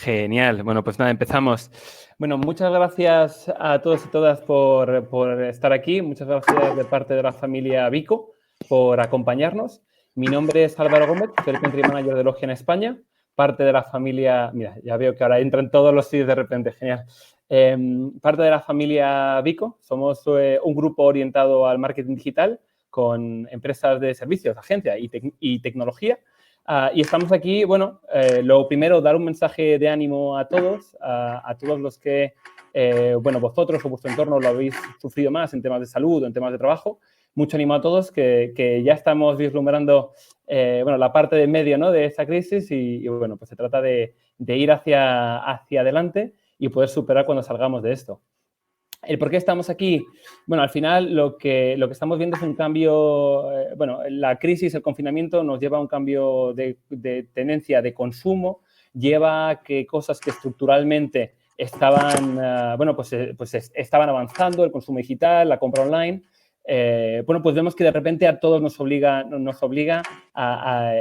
Genial. Bueno, pues nada, empezamos. Bueno, muchas gracias a todos y todas por estar aquí. Muchas gracias de parte de la familia Vico por acompañarnos. Mi nombre es Álvaro Gómez, soy el Country Manager de Logia en España, parte de la familia... Mira, ya veo que ahora entran todos los sitios de repente, genial. Parte de la familia Vico. Somos un grupo orientado al marketing digital con empresas de servicios, agencias y tecnología. Y estamos aquí, bueno, lo primero, dar un mensaje de ánimo a todos los que, bueno, vosotros o vuestro entorno lo habéis sufrido más en temas de salud o en temas de trabajo. Mucho ánimo a todos, que ya estamos vislumbrando, bueno, la parte de medio, ¿no?, de esta crisis y, bueno, pues se trata de ir hacia adelante y poder superar cuando salgamos de esto. ¿El por qué estamos aquí? Bueno, al final lo que estamos viendo es un cambio, bueno, la crisis, el confinamiento nos lleva a un cambio de tendencia de consumo, lleva a que cosas que estructuralmente estaban, bueno, pues estaban avanzando, el consumo digital, la compra online, bueno, pues vemos que de repente a todos nos obliga a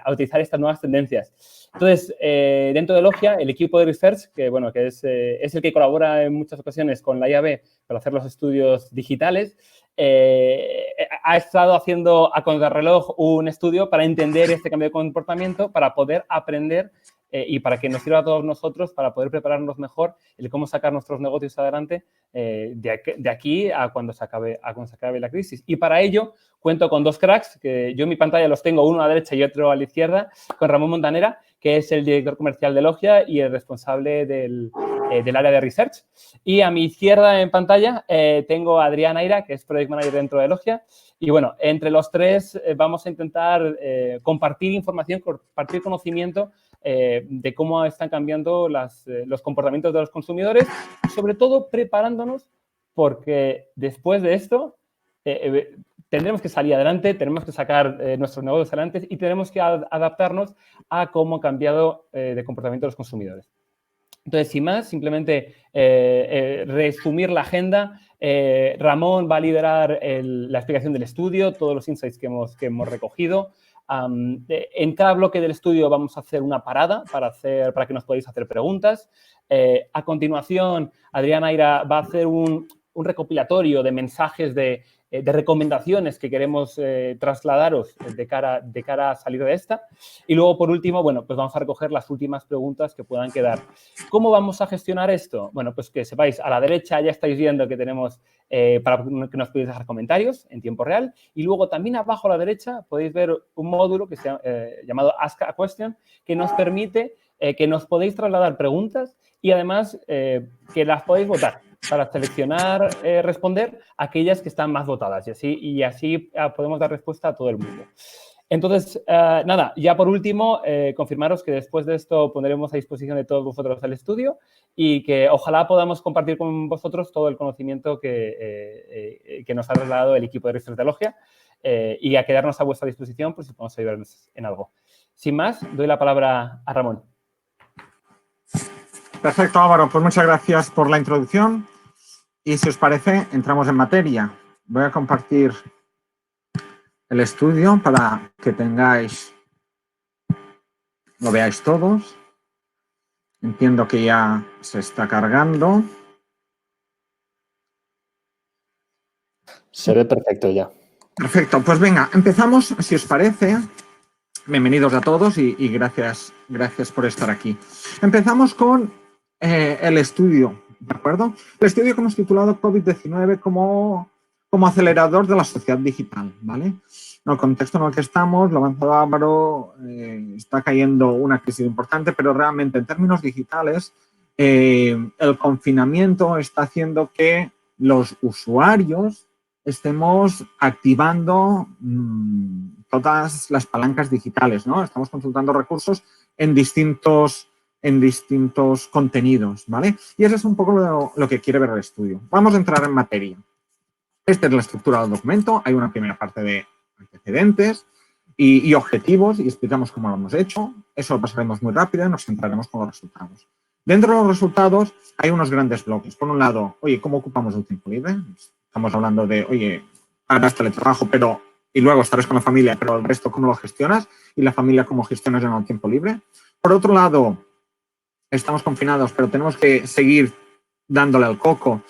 utilizar estas nuevas tendencias. Entonces, dentro de Logia, el equipo de research, que, bueno, que es el que colabora en muchas ocasiones con la IAB para hacer los estudios digitales, ha estado haciendo a contrarreloj un estudio para entender este cambio de comportamiento, para poder aprender y para que nos sirva a todos nosotros para poder prepararnos mejor el cómo sacar nuestros negocios adelante de aquí a cuando se acabe la crisis. Y para ello cuento con dos cracks, que yo en mi pantalla los tengo, uno a la derecha y otro a la izquierda, con Ramón Montanera, que es el director comercial de Logia y el responsable del área de research. Y a mi izquierda en pantalla tengo a Adrián Aira, que es Project Manager dentro de Logia. Y bueno, entre los tres vamos a intentar compartir información, compartir conocimiento de cómo están cambiando los comportamientos de los consumidores y sobre todo preparándonos porque después de esto tendremos que salir adelante, tenemos que sacar nuestros negocios adelante y tenemos que adaptarnos a cómo ha cambiado de comportamiento los consumidores. Entonces, sin más, simplemente resumir la agenda. Ramón va a liderar la explicación del estudio, todos los insights que hemos recogido. En cada bloque del estudio vamos a hacer una parada para que nos podáis hacer preguntas. A continuación, Adrián Aira va a hacer un recopilatorio de mensajes de recomendaciones que queremos trasladaros de cara a salir de esta. Y luego, por último, bueno, pues vamos a recoger las últimas preguntas que puedan quedar. ¿Cómo vamos a gestionar esto? Bueno, pues que sepáis, a la derecha ya estáis viendo que tenemos para que nos podáis dejar comentarios en tiempo real. Y luego también abajo a la derecha podéis ver un módulo que se llama, llamado Ask a Question, que nos permite que nos podéis trasladar preguntas y además que las podéis votar para seleccionar, responder aquellas que están más votadas y así podemos dar respuesta a todo el mundo. Entonces, nada, ya por último, confirmaros que después de esto pondremos a disposición de todos vosotros el estudio y que ojalá podamos compartir con vosotros todo el conocimiento que nos ha trasladado el equipo de Research de Logia y a quedarnos a vuestra disposición por si podemos ayudarnos en algo. Sin más, doy la palabra a Ramón. Perfecto, Álvaro. Pues muchas gracias por la introducción. Y si os parece, entramos en materia. Voy a compartir el estudio para que lo veáis todos. Entiendo que ya se está cargando. Se ve perfecto ya. Perfecto, pues venga, empezamos, si os parece. Bienvenidos a todos y gracias por estar aquí. Empezamos con el estudio, ¿de acuerdo? El estudio que hemos titulado COVID-19 como acelerador de la sociedad digital, ¿vale? En el contexto en el que estamos, lo avanzado Álvaro, está cayendo una crisis importante, pero realmente en términos digitales, el confinamiento está haciendo que los usuarios estemos activando todas las palancas digitales, ¿no? Estamos consultando recursos en distintos contenidos, ¿vale? Y eso es un poco lo que quiere ver el estudio. Vamos a entrar en materia. Esta es la estructura del documento. Hay una primera parte de antecedentes y objetivos y explicamos cómo lo hemos hecho. Eso lo pasaremos muy rápido y nos centraremos con los resultados. Dentro de los resultados hay unos grandes bloques. Por un lado, oye, ¿cómo ocupamos el tiempo libre? Estamos hablando de, oye, harás teletrabajo, y luego estarás con la familia, pero el resto, ¿cómo lo gestionas? Y la familia, ¿cómo gestionas en el tiempo libre? Por otro lado, estamos confinados, pero tenemos que seguir dándole al coco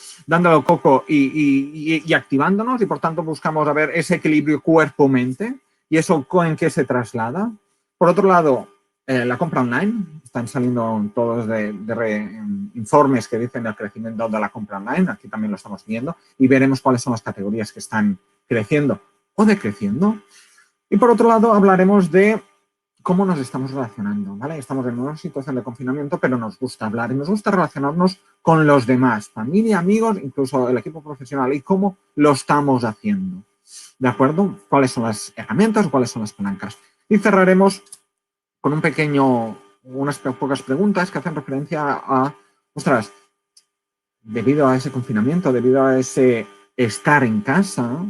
y activándonos, y por tanto buscamos a ver ese equilibrio cuerpo-mente y eso en qué se traslada. Por otro lado, la compra online, están saliendo todos informes que dicen el crecimiento de la compra online, aquí también lo estamos viendo, y veremos cuáles son las categorías que están creciendo o decreciendo. Y por otro lado, hablaremos de cómo nos estamos relacionando, ¿vale? Estamos en una situación de confinamiento, pero nos gusta hablar y nos gusta relacionarnos con los demás, familia, amigos, incluso el equipo profesional, y cómo lo estamos haciendo, ¿de acuerdo? ¿Cuáles son las herramientas o cuáles son las palancas? Y cerraremos con unas pocas preguntas que hacen referencia a, ostras, debido a ese confinamiento, debido a ese estar en casa,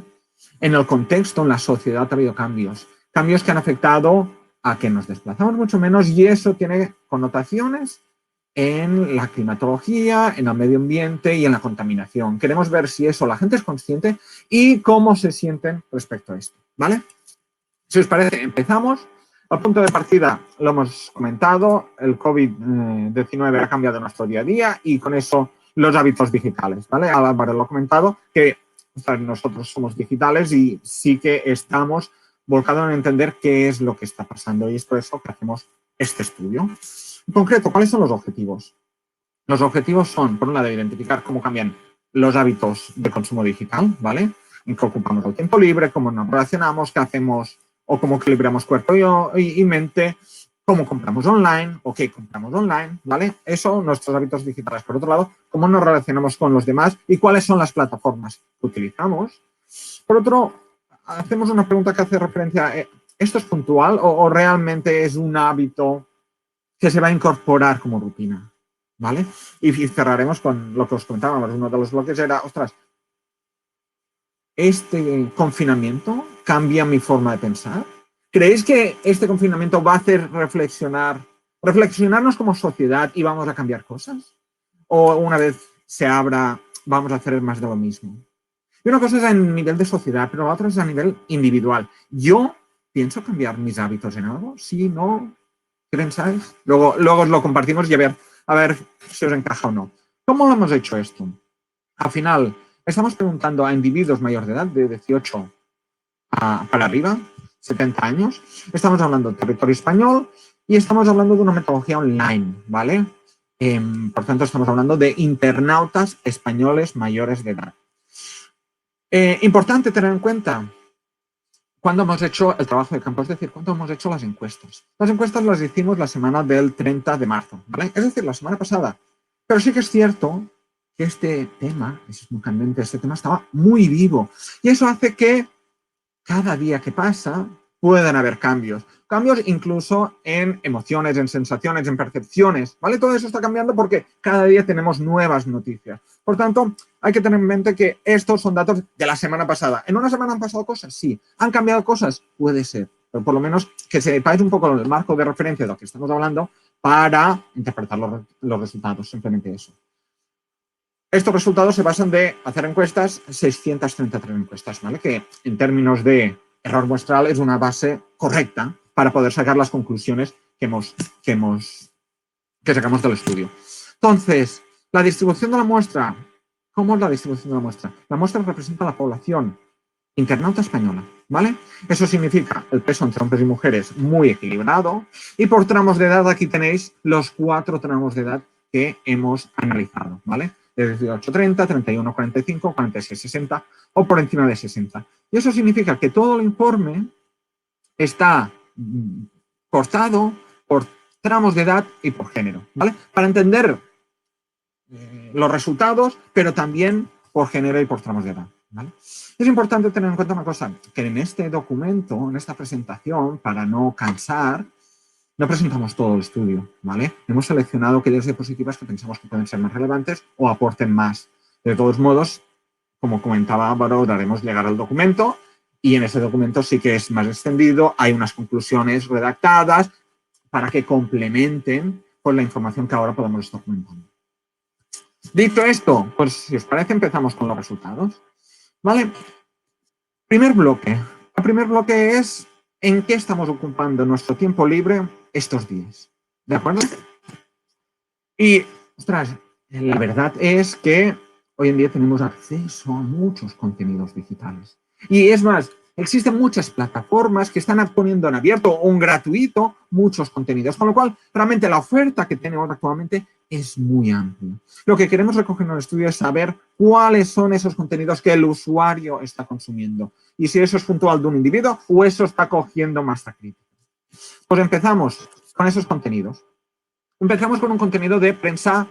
en el contexto, en la sociedad ha habido cambios que han afectado a que nos desplazamos mucho menos, y eso tiene connotaciones en la climatología, en el medio ambiente y en la contaminación. Queremos ver si eso la gente es consciente y cómo se sienten respecto a esto, ¿vale? Si os parece, empezamos. Al punto de partida lo hemos comentado, el COVID-19 ha cambiado nuestro día a día y con eso los hábitos digitales, ¿vale? Álvaro lo ha comentado, que nosotros somos digitales y sí que estamos volcados en entender qué es lo que está pasando, y es por eso que hacemos este estudio. En concreto, ¿cuáles son los objetivos? Los objetivos son, por un lado, identificar cómo cambian los hábitos de consumo digital, ¿vale? En qué ocupamos el tiempo libre, cómo nos relacionamos, qué hacemos o cómo equilibramos cuerpo y mente, cómo compramos online o qué compramos online, ¿vale? Eso, nuestros hábitos digitales. Por otro lado, cómo nos relacionamos con los demás y cuáles son las plataformas que utilizamos. Por otro, hacemos una pregunta que hace referencia a, ¿esto es puntual o realmente es un hábito que se va a incorporar como rutina? ¿Vale? Y cerraremos con lo que os comentábamos. Uno de los bloques era, ostras, ¿este confinamiento cambia mi forma de pensar? ¿Creéis que este confinamiento va a hacer reflexionarnos como sociedad y vamos a cambiar cosas? ¿O una vez se abra, vamos a hacer más de lo mismo? Y una cosa es a nivel de sociedad, pero la otra es a nivel individual. ¿Yo pienso cambiar mis hábitos en algo? ¿Sí? ¿No? ¿Qué pensáis? Luego os lo compartimos y a ver si os encaja o no. ¿Cómo lo hemos hecho esto? Al final, estamos preguntando a individuos mayores de edad, de 18 para arriba, 70 años. Estamos hablando del territorio español y estamos hablando de una metodología online, ¿vale? Por tanto, estamos hablando de internautas españoles mayores de edad. Importante tener en cuenta cuando hemos hecho el trabajo de campo, es decir, cuando hemos hecho las encuestas. Las encuestas las hicimos la semana del 30 de marzo, ¿vale? Es decir, la semana pasada. Pero sí que es cierto que este tema, es muy candente, este tema estaba muy vivo. Y eso hace que cada día que pasa pueden haber cambios. Cambios incluso en emociones, en sensaciones, en percepciones, ¿vale? Todo eso está cambiando porque cada día tenemos nuevas noticias. Por tanto, hay que tener en mente que estos son datos de la semana pasada. ¿En una semana han pasado cosas? Sí. ¿Han cambiado cosas? Puede ser. Pero por lo menos que sepáis un poco el marco de referencia de lo que estamos hablando para interpretar los resultados. Simplemente eso. Estos resultados se basan de hacer encuestas, 633 encuestas, ¿vale? Que en términos de error muestral es una base correcta para poder sacar las conclusiones que sacamos del estudio. Entonces, la distribución de la muestra. ¿Cómo es la distribución de la muestra? La muestra representa la población internauta española, ¿vale? Eso significa el peso entre hombres y mujeres muy equilibrado, y por tramos de edad aquí tenéis los 4 tramos de edad que hemos analizado, ¿vale? De 18, 30, 31, 45, 46, 60 o por encima de 60. Y eso significa que todo el informe está cortado por tramos de edad y por género, ¿vale? Para entender los resultados, pero también por género y por tramos de edad, ¿vale? Es importante tener en cuenta una cosa, que en este documento, en esta presentación, para no cansar, no presentamos todo el estudio, ¿vale? Hemos seleccionado aquellas diapositivas que pensamos que pueden ser más relevantes o aporten más. De todos modos, como comentaba Álvaro, daremos llegar al documento y en ese documento sí que es más extendido, hay unas conclusiones redactadas para que complementen con la información que ahora podemos estar comentando. Dicho esto, pues si os parece empezamos con los resultados, ¿vale? Primer bloque. El primer bloque es en qué estamos ocupando nuestro tiempo libre estos días, ¿de acuerdo? Y, ostras, la verdad es que hoy en día tenemos acceso a muchos contenidos digitales. Y es más, existen muchas plataformas que están poniendo en abierto o en gratuito muchos contenidos, con lo cual realmente la oferta que tenemos actualmente es muy amplia. Lo que queremos recoger en el estudio es saber cuáles son esos contenidos que el usuario está consumiendo y si eso es puntual de un individuo o eso está cogiendo masa crítica. Pues empezamos con esos contenidos. Empezamos con un contenido de prensa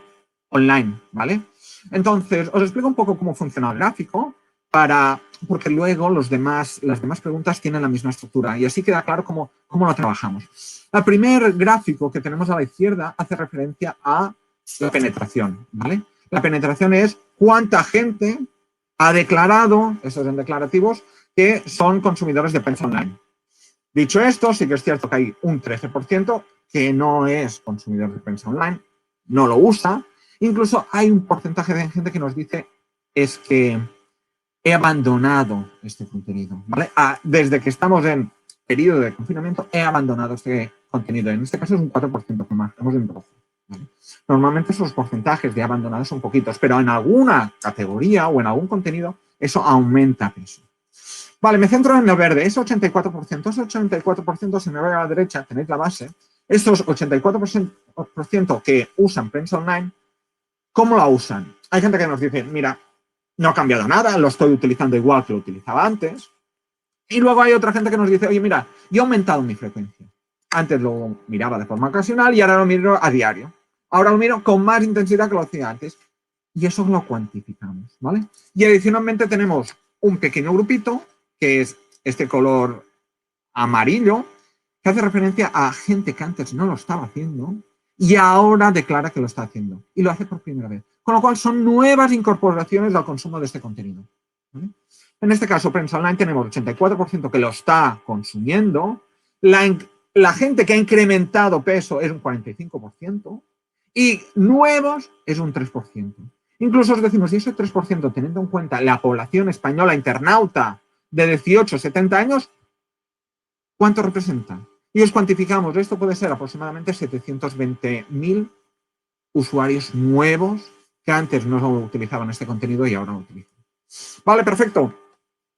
online, ¿vale? Entonces, os explico un poco cómo funciona el gráfico, porque luego las demás preguntas tienen la misma estructura y así queda claro cómo lo trabajamos. El primer gráfico que tenemos a la izquierda hace referencia a la penetración, ¿vale? La penetración es cuánta gente ha declarado, esos son declarativos, que son consumidores de prensa online. Dicho esto, sí que es cierto que hay un 13% que no es consumidor de prensa online, no lo usa. Incluso hay un porcentaje de gente que nos dice es que he abandonado este contenido, ¿vale? Desde que estamos en periodo de confinamiento, he abandonado este contenido. En este caso es un 4% que marcamos en rojo, ¿vale? Normalmente esos porcentajes de abandonados son poquitos, pero en alguna categoría o en algún contenido eso aumenta peso. Vale, me centro en el verde, ese 84%. Ese 84%, si me voy a la derecha, tenéis la base. Esos 84% que usan prensa online, ¿cómo la usan? Hay gente que nos dice, mira, no ha cambiado nada, lo estoy utilizando igual que lo utilizaba antes. Y luego hay otra gente que nos dice, oye, mira, yo he aumentado mi frecuencia. Antes lo miraba de forma ocasional y ahora lo miro a diario. Ahora lo miro con más intensidad que lo hacía antes. Y eso lo cuantificamos, ¿vale? Y adicionalmente tenemos un pequeño grupito, que es este color amarillo, que hace referencia a gente que antes no lo estaba haciendo y ahora declara que lo está haciendo. Y lo hace por primera vez. Con lo cual son nuevas incorporaciones al consumo de este contenido, ¿vale? En este caso, prensa online tenemos 84% que lo está consumiendo. La gente que ha incrementado peso es un 45% y nuevos es un 3%. Incluso os decimos, y ese 3%, teniendo en cuenta la población española internauta de 18 a 70 años, ¿cuánto representa? Y os cuantificamos, esto puede ser aproximadamente 720.000 usuarios nuevos que antes no utilizaban este contenido y ahora lo utilizan. Vale, perfecto.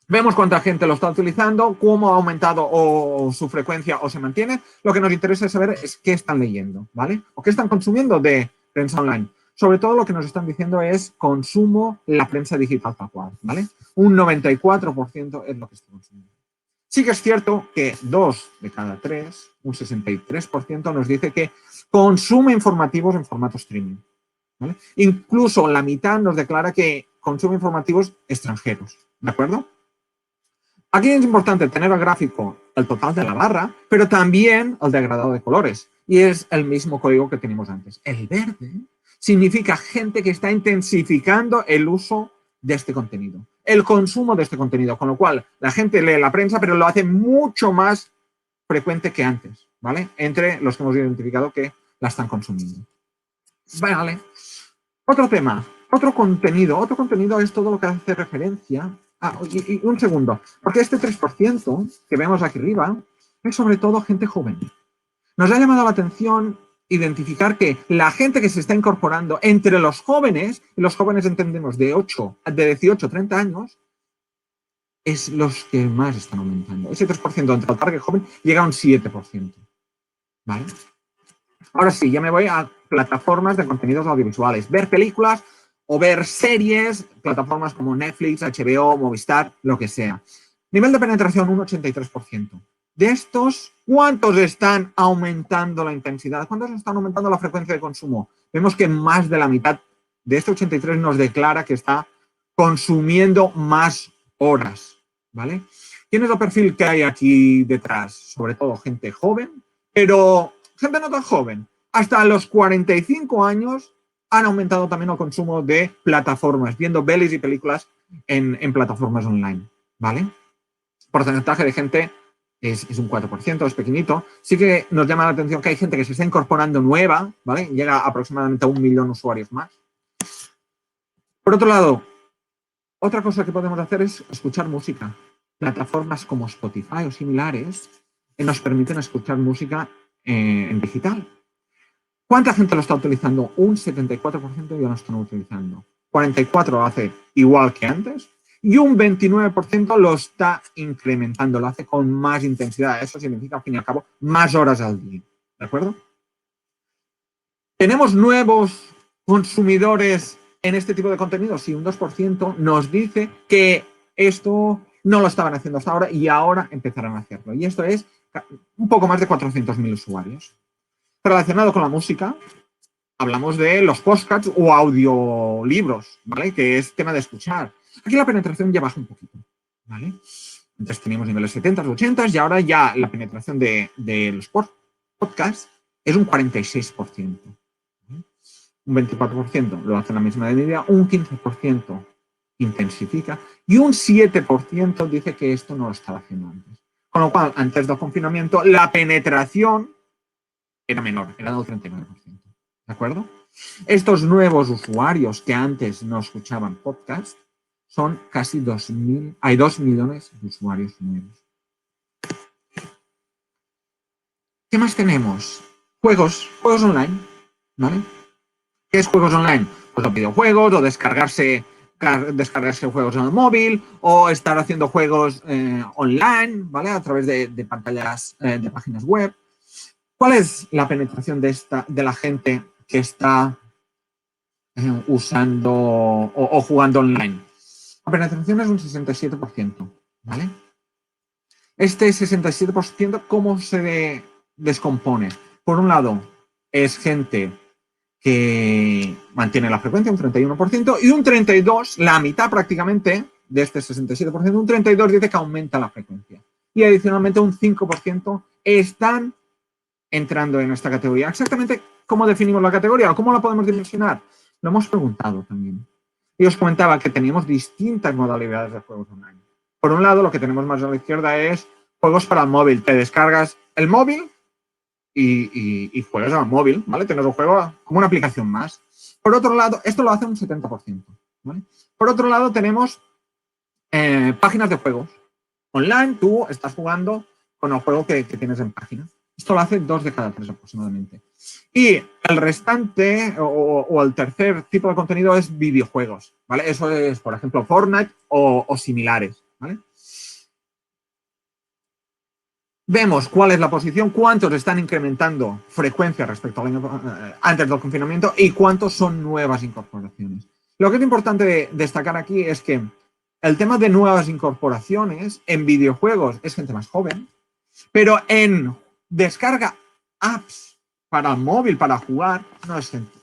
Vemos cuánta gente lo está utilizando, cómo ha aumentado o su frecuencia o se mantiene. Lo que nos interesa saber es qué están leyendo, ¿vale? O qué están consumiendo de prensa online. Sobre todo lo que nos están diciendo es consumo la prensa digital tal cual, ¿vale? Un 94% es lo que está consumiendo. Sí que es cierto que 2 de cada 3, un 63%, nos dice que consume informativos en formato streaming, ¿vale? Incluso la mitad nos declara que consume informativos extranjeros, ¿de acuerdo? Aquí es importante tener el gráfico, el total de la barra, pero también el degradado de colores. Y es el mismo código que teníamos antes. El verde significa gente que está intensificando el uso de este contenido, el consumo de este contenido, con lo cual la gente lee la prensa, pero lo hace mucho más frecuente que antes, ¿vale? Entre los que hemos identificado que la están consumiendo. Vale. Otro tema, otro contenido es todo lo que hace referencia. Y un segundo, porque este 3% que vemos aquí arriba es sobre todo gente joven. Nos ha llamado la atención identificar que la gente que se está incorporando entre los jóvenes, y los jóvenes entendemos de 18 a 30 años, es los que más están aumentando. Ese 3% entre el target joven llega a un 7%. ¿Vale? Ahora sí, ya me voy a plataformas de contenidos audiovisuales. Ver películas o ver series, plataformas como Netflix, HBO, Movistar, lo que sea. Nivel de penetración, un 83%. De estos, ¿cuántos están aumentando la intensidad? ¿Cuántos están aumentando la frecuencia de consumo? Vemos que más de la mitad de este 83 nos declara que está consumiendo más horas, ¿vale? ¿Quién es el perfil que hay aquí detrás? Sobre todo gente joven, pero gente no tan joven. Hasta los 45 años han aumentado también el consumo de plataformas, viendo pelis y películas en plataformas online, ¿vale? Porcentaje de gente es un 4%, es pequeñito. Sí que nos llama la atención que hay gente que se está incorporando nueva, ¿vale? Llega aproximadamente a 1 millón de usuarios más. Por otro lado, otra cosa que podemos hacer es escuchar música. Plataformas como Spotify o similares nos permiten escuchar música en digital. ¿Cuánta gente lo está utilizando? Un 74% ya lo están utilizando. 44% lo hace igual que antes. Y un 29% lo está incrementando, lo hace con más intensidad. Eso significa, al fin y al cabo, más horas al día. ¿De acuerdo? ¿Tenemos nuevos consumidores en este tipo de contenido? Sí, un 2% nos dice que esto no lo estaban haciendo hasta ahora y ahora empezarán a hacerlo. Y esto es un poco más de 400.000 usuarios. Relacionado con la música, hablamos de los podcasts o audiolibros, ¿vale? Que es tema de escuchar. Aquí la penetración ya baja un poquito, ¿vale? Entonces teníamos niveles 70, 80 y ahora ya la penetración de los podcasts es un 46%. Un 24% lo hace la misma medida, un 15% intensifica y un 7% dice que esto no lo estaba haciendo antes. Con lo cual, antes del confinamiento, la penetración era menor, era del 39%. ¿De acuerdo? Estos nuevos usuarios que antes no escuchaban podcast son casi 2 millones de usuarios nuevos. ¿Qué más tenemos? Juegos online, ¿vale? ¿Qué es juegos online? Pues los videojuegos o descargarse juegos en el móvil o estar haciendo juegos online, ¿vale? A través de pantallas, de páginas web. ¿Cuál es la penetración de la gente que está usando o jugando online? La penetración es un 67%, ¿vale? Este 67%, ¿cómo se descompone? Por un lado, es gente que mantiene la frecuencia, un 31%, y un 32%, la mitad prácticamente de este 67%, un 32% dice que aumenta la frecuencia. Y adicionalmente un 5% están entrando en esta categoría. Exactamente cómo definimos la categoría o cómo la podemos dimensionar. Lo hemos preguntado también. Y os comentaba que teníamos distintas modalidades de juegos online. Por un lado, lo que tenemos más a la izquierda es juegos para el móvil. Te descargas el móvil y juegas al móvil, ¿vale? Tienes un juego como una aplicación más. Por otro lado, esto lo hace un 70%, ¿vale? Por otro lado, tenemos páginas de juegos. Online, tú estás jugando con el juego que tienes en página. Esto lo hace 2 de cada 3 aproximadamente. Y el restante o el tercer tipo de contenido es videojuegos, ¿vale? Eso es, por ejemplo, Fortnite o similares, ¿vale? Vemos cuál es la posición, cuántos están incrementando frecuencia respecto al año antes del confinamiento y cuántos son nuevas incorporaciones. Lo que es importante destacar aquí es que el tema de nuevas incorporaciones en videojuegos es gente más joven, pero en descarga apps para el móvil, para jugar,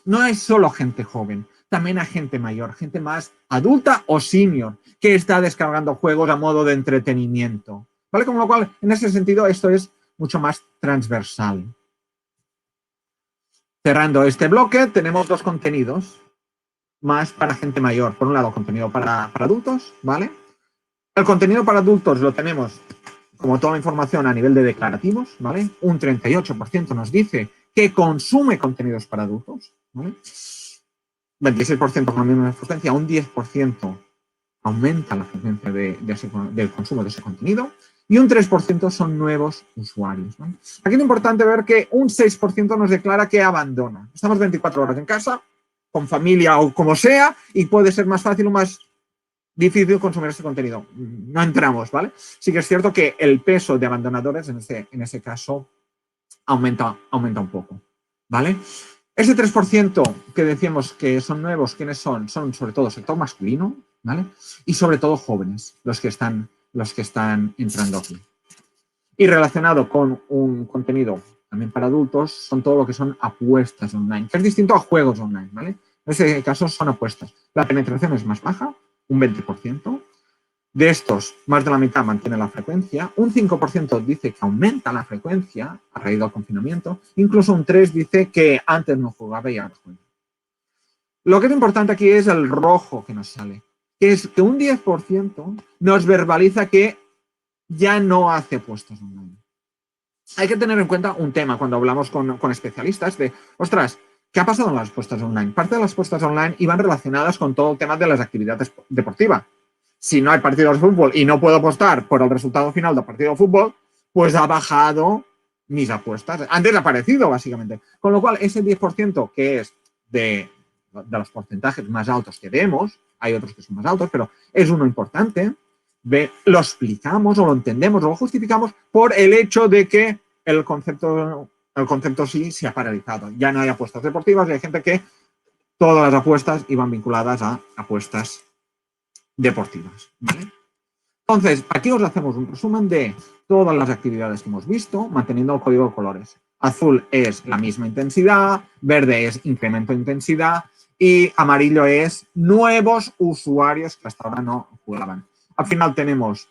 no es solo gente joven, también hay gente mayor, gente más adulta o senior que está descargando juegos a modo de entretenimiento. ¿Vale? Con lo cual, en ese sentido, esto es mucho más transversal. Cerrando este bloque, tenemos 2 contenidos más para gente mayor. Por un lado, contenido para adultos, ¿vale? El contenido para adultos lo tenemos, como toda la información, a nivel de declarativos, ¿vale? Un 38% nos dice que consume contenidos para adultos, ¿vale? 26% con la misma frecuencia, un 10% aumenta la frecuencia del consumo de ese contenido y un 3% son nuevos usuarios, ¿no? Aquí es importante ver que un 6% nos declara que abandona. Estamos 24 horas en casa, con familia o como sea, y puede ser más fácil o más difícil consumir este contenido. No entramos, ¿vale? Sí que es cierto que el peso de abandonadores en ese caso aumenta un poco, ¿vale? Ese 3% que decíamos que son nuevos, ¿quiénes son? Son sobre todo sector masculino, ¿vale? Y sobre todo jóvenes, los que están entrando aquí. Y relacionado con un contenido también para adultos, son todo lo que son apuestas online, que es distinto a juegos online, ¿vale? En ese caso son apuestas. La penetración es más baja, un 20%. De estos, más de la mitad mantiene la frecuencia, un 5% dice que aumenta la frecuencia a raíz del confinamiento, incluso un 3% dice que antes no jugaba y ahora juega. Lo que es importante aquí es el rojo que nos sale, que es que un 10% nos verbaliza que ya no hace apuestas online. Hay que tener en cuenta un tema cuando hablamos con especialistas de, ostras, ¿qué ha pasado en las apuestas online? Parte de las apuestas online iban relacionadas con todo el tema de las actividades deportivas. Si no hay partido de fútbol y no puedo apostar por el resultado final del partido de fútbol, pues ha bajado mis apuestas. Han desaparecido, básicamente. Con lo cual, ese 10% que es de los porcentajes más altos que vemos, hay otros que son más altos, pero es uno importante, lo explicamos o lo entendemos o lo justificamos por el hecho de que el concepto sí se ha paralizado. Ya no hay apuestas deportivas y hay gente que todas las apuestas iban vinculadas a apuestas deportivas. ¿Vale? Entonces, aquí os hacemos un resumen de todas las actividades que hemos visto, manteniendo el código de colores. Azul es la misma intensidad, verde es incremento de intensidad y amarillo es nuevos usuarios que hasta ahora no jugaban. Al final tenemos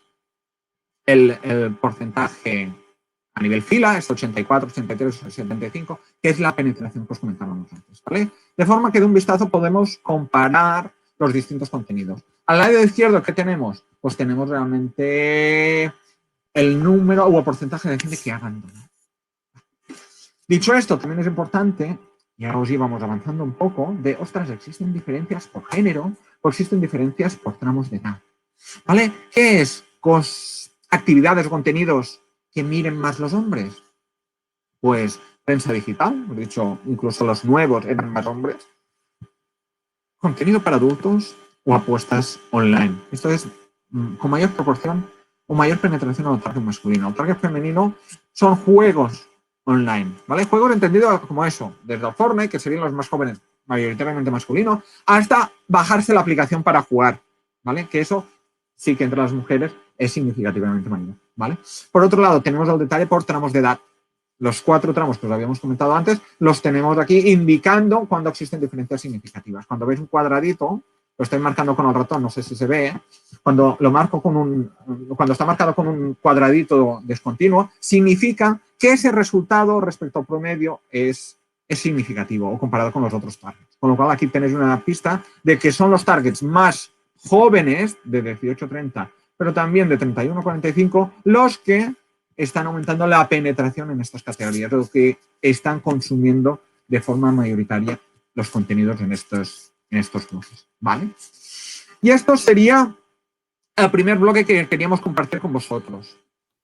el porcentaje a nivel fila, es 84, 83, 75, que es la penetración que os comentábamos antes. ¿Vale? De forma que de un vistazo podemos comparar los distintos contenidos. Al lado izquierdo, ¿qué tenemos? Pues tenemos realmente el número o el porcentaje de gente que abandona. Dicho esto, también es importante, y ahora os íbamos avanzando un poco, de, ostras, existen diferencias por género o existen diferencias por tramos de edad. ¿Vale? ¿Qué es? Actividades o contenidos que miren más los hombres. Pues prensa digital, he dicho, incluso los nuevos eran más hombres. Contenido para adultos o apuestas online. Esto es con mayor proporción o mayor penetración al target masculino. El target femenino son juegos online, ¿vale? Juegos entendidos como eso, desde el Fortnite, que serían los más jóvenes, mayoritariamente masculinos, hasta bajarse la aplicación para jugar, ¿vale? Que eso sí que entre las mujeres es significativamente mayor, ¿vale? Por otro lado, tenemos el detalle por tramos de edad. Los 4 tramos que os habíamos comentado antes, los tenemos aquí indicando cuando existen diferencias significativas. Cuando veis un cuadradito, lo estoy marcando con el ratón, no sé si se ve, cuando lo marco cuando está marcado con un cuadradito discontinuo, significa que ese resultado respecto al promedio es significativo o comparado con los otros targets. Con lo cual aquí tenéis una pista de que son los targets más jóvenes, de 18 a 30, pero también de 31 a 45, los que están aumentando la penetración en estas categorías, los que están consumiendo de forma mayoritaria los contenidos en estos bloques, ¿vale? Y esto sería el primer bloque que queríamos compartir con vosotros.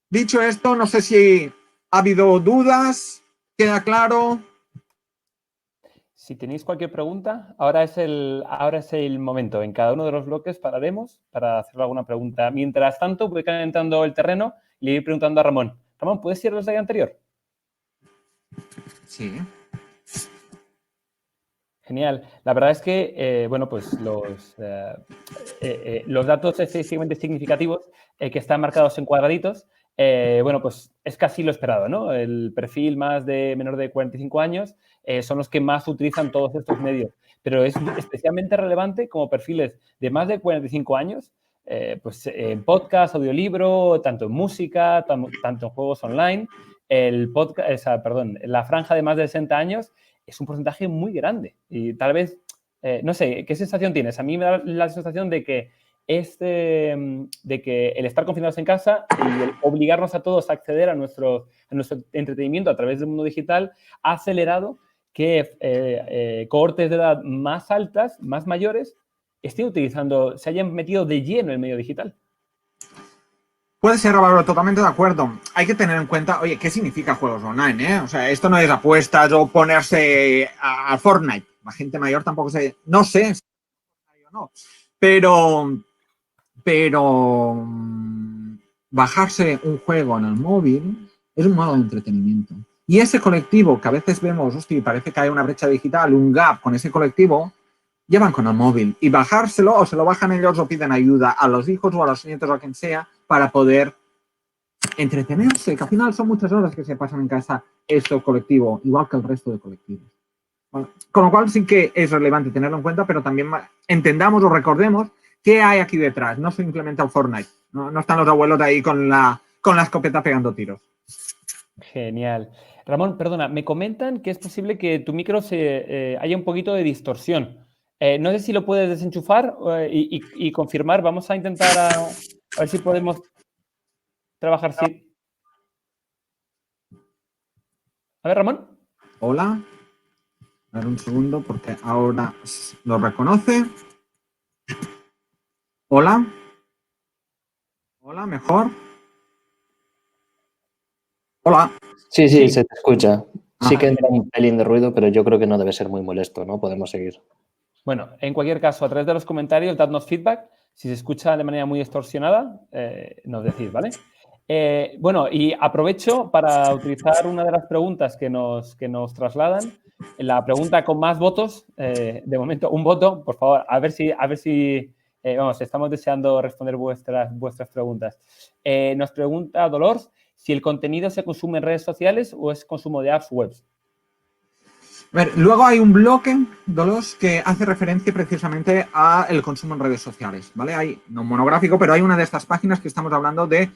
Dicho esto, no sé si ha habido dudas, ¿queda claro? Si tenéis cualquier pregunta, ahora es el momento. En cada uno de los bloques pararemos para hacer alguna pregunta. Mientras tanto, voy calentando el terreno y le voy preguntando a Ramón. Ramón, ¿puedes ir al slide anterior? Sí. Genial. La verdad es que, bueno, pues los datos estadísticamente significativos que están marcados en cuadraditos, bueno, pues es casi lo esperado, ¿no? El perfil más de menor de 45 años son los que más utilizan todos estos medios, pero es especialmente relevante como perfiles de más de 45 años, pues en podcast, audiolibro, tanto en música, tanto en juegos online, la franja de más de 60 años es un porcentaje muy grande y tal vez, no sé, ¿qué sensación tienes? A mí me da la sensación de que el estar confinados en casa y el obligarnos a todos a acceder a nuestro entretenimiento a través del mundo digital ha acelerado que cohortes de edad más altas, más mayores, se hayan metido de lleno en el medio digital. Puede ser, Álvaro, totalmente de acuerdo. Hay que tener en cuenta, oye, ¿qué significa juegos online? O sea, esto no es apuestas o ponerse a Fortnite. La gente mayor tampoco no sé si o no. Pero bajarse un juego en el móvil es un modo de entretenimiento. Y ese colectivo que a veces vemos, hostia, parece que hay una brecha digital, un gap con ese colectivo, llevan con el móvil y bajárselo o se lo bajan ellos o piden ayuda a los hijos o a los nietos o a quien sea para poder entretenerse, que al final son muchas horas que se pasan en casa este colectivo, igual que el resto de colectivos. Bueno, con lo cual sí que es relevante tenerlo en cuenta, pero también entendamos o recordemos qué hay aquí detrás. No simplemente el Fortnite. No están los abuelos ahí con la escopeta pegando tiros. Genial. Ramón, perdona, me comentan que es posible que tu micro haya un poquito de distorsión. No sé si lo puedes desenchufar y confirmar. Vamos a intentar a ver si podemos trabajar. Sí. A ver, Ramón. Hola. A ver un segundo porque ahora lo reconoce. Hola. Hola, mejor. Hola. Sí, Sí. se te escucha. Sí Ah. que entra un pelín de ruido, pero yo creo que no debe ser muy molesto, ¿no? Podemos seguir. Bueno, en cualquier caso, a través de los comentarios, dadnos feedback. Si se escucha de manera muy distorsionada, nos decís, ¿vale? Bueno, y aprovecho para utilizar una de las preguntas que nos trasladan. La pregunta con más votos, de momento, un voto, por favor, a ver si vamos, estamos deseando responder vuestras preguntas. Nos pregunta Dolores si el contenido se consume en redes sociales o es consumo de apps web. A ver, luego hay un bloque, Dolores, que hace referencia precisamente al consumo en redes sociales, ¿vale? Hay, no un monográfico, pero hay una de estas páginas que estamos hablando de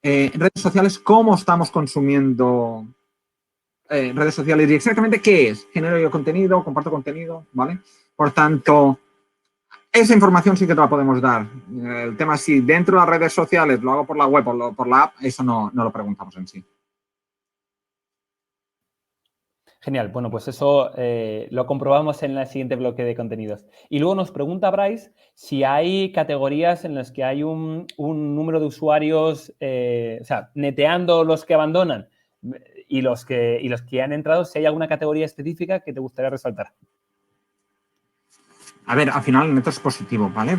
redes sociales, cómo estamos consumiendo redes sociales y exactamente qué es. Genero yo contenido, comparto contenido, ¿vale? Por tanto, esa información sí que te la podemos dar. El tema es si dentro de las redes sociales lo hago por la web o por la app, eso no lo preguntamos en sí. Genial, bueno, pues eso lo comprobamos en el siguiente bloque de contenidos. Y luego nos pregunta Bryce si hay categorías en las que hay un número de usuarios, o sea, neteando los que abandonan y los que han entrado, si hay alguna categoría específica que te gustaría resaltar. A ver, al final el neto es positivo, ¿vale?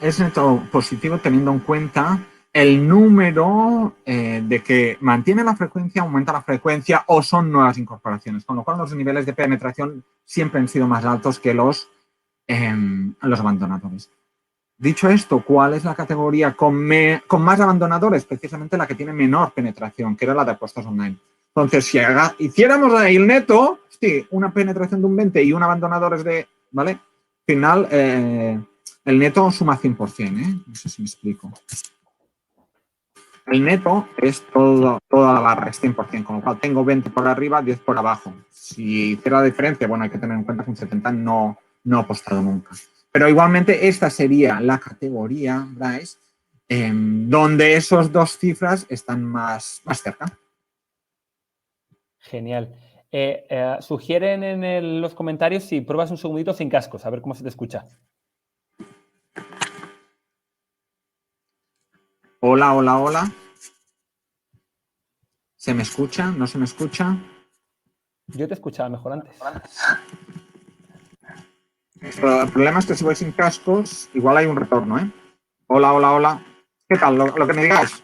Es neto positivo teniendo en cuenta el número de que mantiene la frecuencia, aumenta la frecuencia o son nuevas incorporaciones, con lo cual los niveles de penetración siempre han sido más altos que los abandonadores. Dicho esto, ¿cuál es la categoría con más abandonadores? Precisamente la que tiene menor penetración, que era la de apuestas online. Entonces, si hiciéramos ahí el neto, sí, una penetración de un 20 y un abandonadores de, ¿vale? Al final, el neto suma 100%, ¿eh? No sé si me explico. El neto es toda la barra, es 100%, con lo cual tengo 20 por arriba, 10 por abajo. Si hiciera la diferencia, bueno, hay que tener en cuenta que un 70 no ha apostado nunca. Pero igualmente esta sería la categoría, Bryce, donde esos dos cifras están más cerca. Genial. Sugieren en los comentarios si pruebas un segundito sin cascos, a ver cómo se te escucha. Hola, hola, hola. ¿Se me escucha? ¿No se me escucha? Yo te escuchaba mejor antes. El problema es que si voy sin cascos, igual hay un retorno, ¿eh? Hola, hola, hola. ¿Qué tal? Lo que me digáis.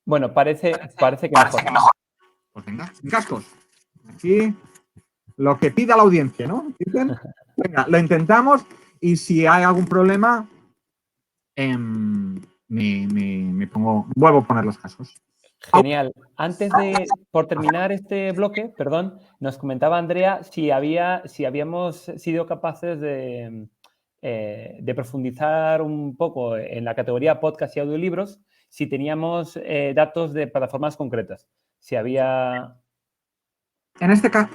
Bueno, parece que mejor. Pues venga, sin cascos. Aquí lo que pida la audiencia, ¿no? ¿Dicen? Venga, lo intentamos y si hay algún problema, vuelvo a poner los cascos. Genial. Antes por terminar este bloque, perdón, nos comentaba Andrea si habíamos sido capaces de profundizar un poco en la categoría podcast y audiolibros, si teníamos datos de plataformas concretas. Si había... En este caso...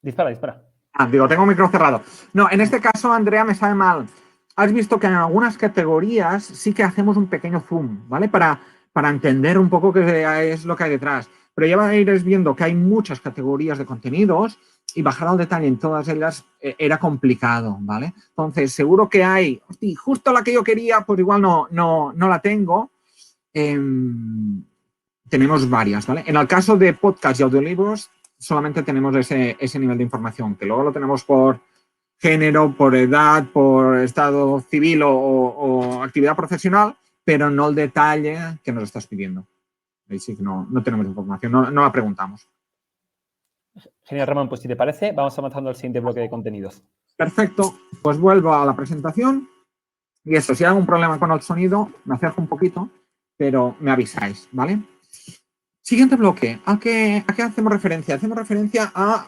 Dispara. Tengo un micro cerrado. No, en este caso, Andrea, me sabe mal. Has visto que en algunas categorías sí que hacemos un pequeño zoom, ¿vale? Para entender un poco qué es lo que hay detrás. Pero ya iréis viendo que hay muchas categorías de contenidos y bajar al detalle en todas ellas era complicado, ¿vale? Entonces, seguro que hay, justo la que yo quería, pues igual no la tengo. Tenemos varias, ¿vale? En el caso de podcast y audiolibros, solamente tenemos ese nivel de información, que luego lo tenemos por género, por edad, por estado civil o actividad profesional, pero no el detalle que nos estás pidiendo. Ahí sí que no tenemos información, no la preguntamos. Genial, Ramón. Pues si te parece, vamos avanzando al siguiente bloque de contenidos. Perfecto. Pues vuelvo a la presentación. Y eso, si hay algún problema con el sonido, me acerco un poquito, pero me avisáis, ¿vale? Siguiente bloque. ¿A qué hacemos referencia? Hacemos referencia a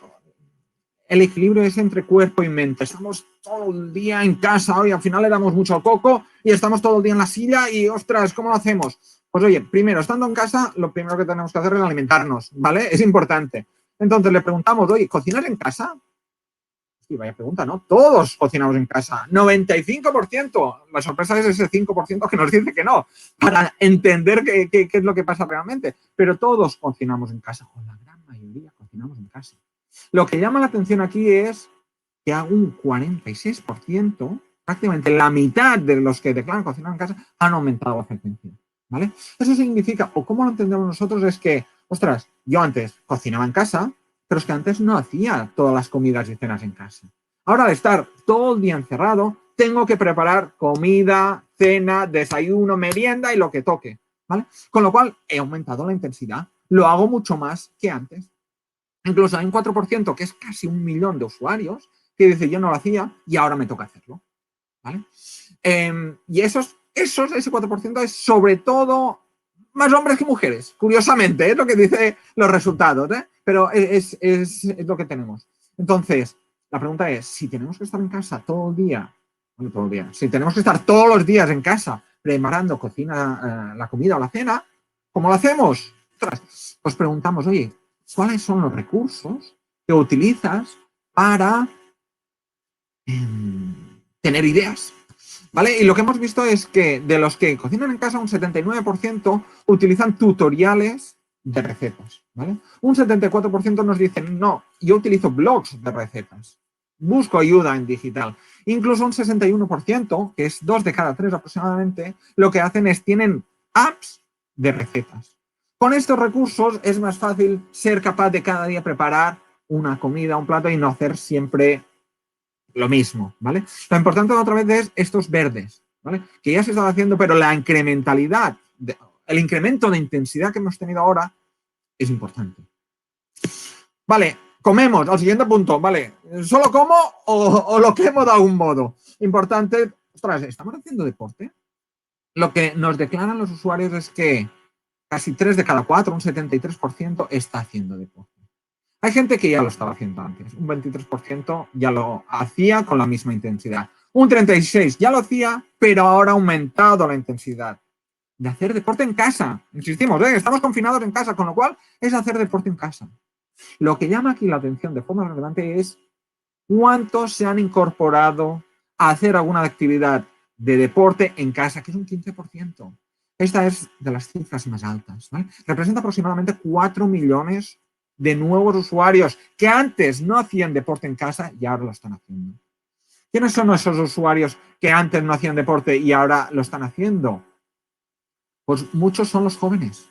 el equilibrio es entre cuerpo y mente. Estamos todo el día en casa hoy, al final le damos mucho al coco y estamos todo el día en la silla y, ostras, ¿cómo lo hacemos? Pues oye, primero, estando en casa, lo primero que tenemos que hacer es alimentarnos, ¿vale? Es importante. Entonces le preguntamos, oye, ¿cocinar en casa? Sí, vaya pregunta, ¿no? Todos cocinamos en casa, 95%. La sorpresa es ese 5% que nos dice que no, para entender qué es lo que pasa realmente. Pero todos cocinamos en casa, o la gran mayoría cocinamos en casa. Lo que llama la atención aquí es que hago un 46%, prácticamente la mitad de los que declaran cocinar en casa, han aumentado la frecuencia. ¿vale? Eso significa, o como lo entendemos nosotros, es que, ostras, yo antes cocinaba en casa, pero es que antes no hacía todas las comidas y cenas en casa. Ahora, al estar todo el día encerrado, tengo que preparar comida, cena, desayuno, merienda y lo que toque, ¿vale? Con lo cual, he aumentado la intensidad. Lo hago mucho más que antes. Incluso hay un 4%, que es casi 1 millón de usuarios, que dice, yo no lo hacía y ahora me toca hacerlo, ¿vale? Y ese 4% es sobre todo más hombres que mujeres, curiosamente, es lo que dicen los resultados, ¿eh? Pero es lo que tenemos. Entonces, la pregunta es, si tenemos que estar en casa todo el día, bueno, todo el día, si tenemos que estar todos los días en casa preparando la comida o la cena, ¿cómo lo hacemos? Os preguntamos, oye, ¿cuáles son los recursos que utilizas para tener ideas? ¿Vale? Y lo que hemos visto es que de los que cocinan en casa, un 79% utilizan tutoriales de recetas, ¿vale? Un 74% nos dicen, no, yo utilizo blogs de recetas, busco ayuda en digital. Incluso un 61%, que es 2 de cada 3 aproximadamente, lo que hacen es tienen apps de recetas. Con estos recursos es más fácil ser capaz de cada día preparar una comida, un plato y no hacer siempre lo mismo, ¿vale? Lo importante otra vez es estos verdes, ¿vale? Que ya se estaba haciendo, pero la incrementalidad, el incremento de intensidad que hemos tenido ahora es importante. Vale, comemos, al siguiente punto, ¿vale? ¿Solo como o lo quemo de algún modo? Importante, ostras, ¿estamos haciendo deporte? Lo que nos declaran los usuarios es que casi 3 de cada 4, un 73%, está haciendo deporte. Hay gente que ya lo estaba haciendo antes. Un 23% ya lo hacía con la misma intensidad. Un 36% ya lo hacía, pero ahora ha aumentado la intensidad de hacer deporte en casa. Insistimos, estamos confinados en casa, con lo cual es hacer deporte en casa. Lo que llama aquí la atención de forma relevante es cuántos se han incorporado a hacer alguna actividad de deporte en casa, que es un 15%. Esta es de las cifras más altas, ¿vale? Representa aproximadamente 4 millones de nuevos usuarios que antes no hacían deporte en casa y ahora lo están haciendo. ¿Quiénes son esos usuarios que antes no hacían deporte y ahora lo están haciendo? Pues muchos son los jóvenes.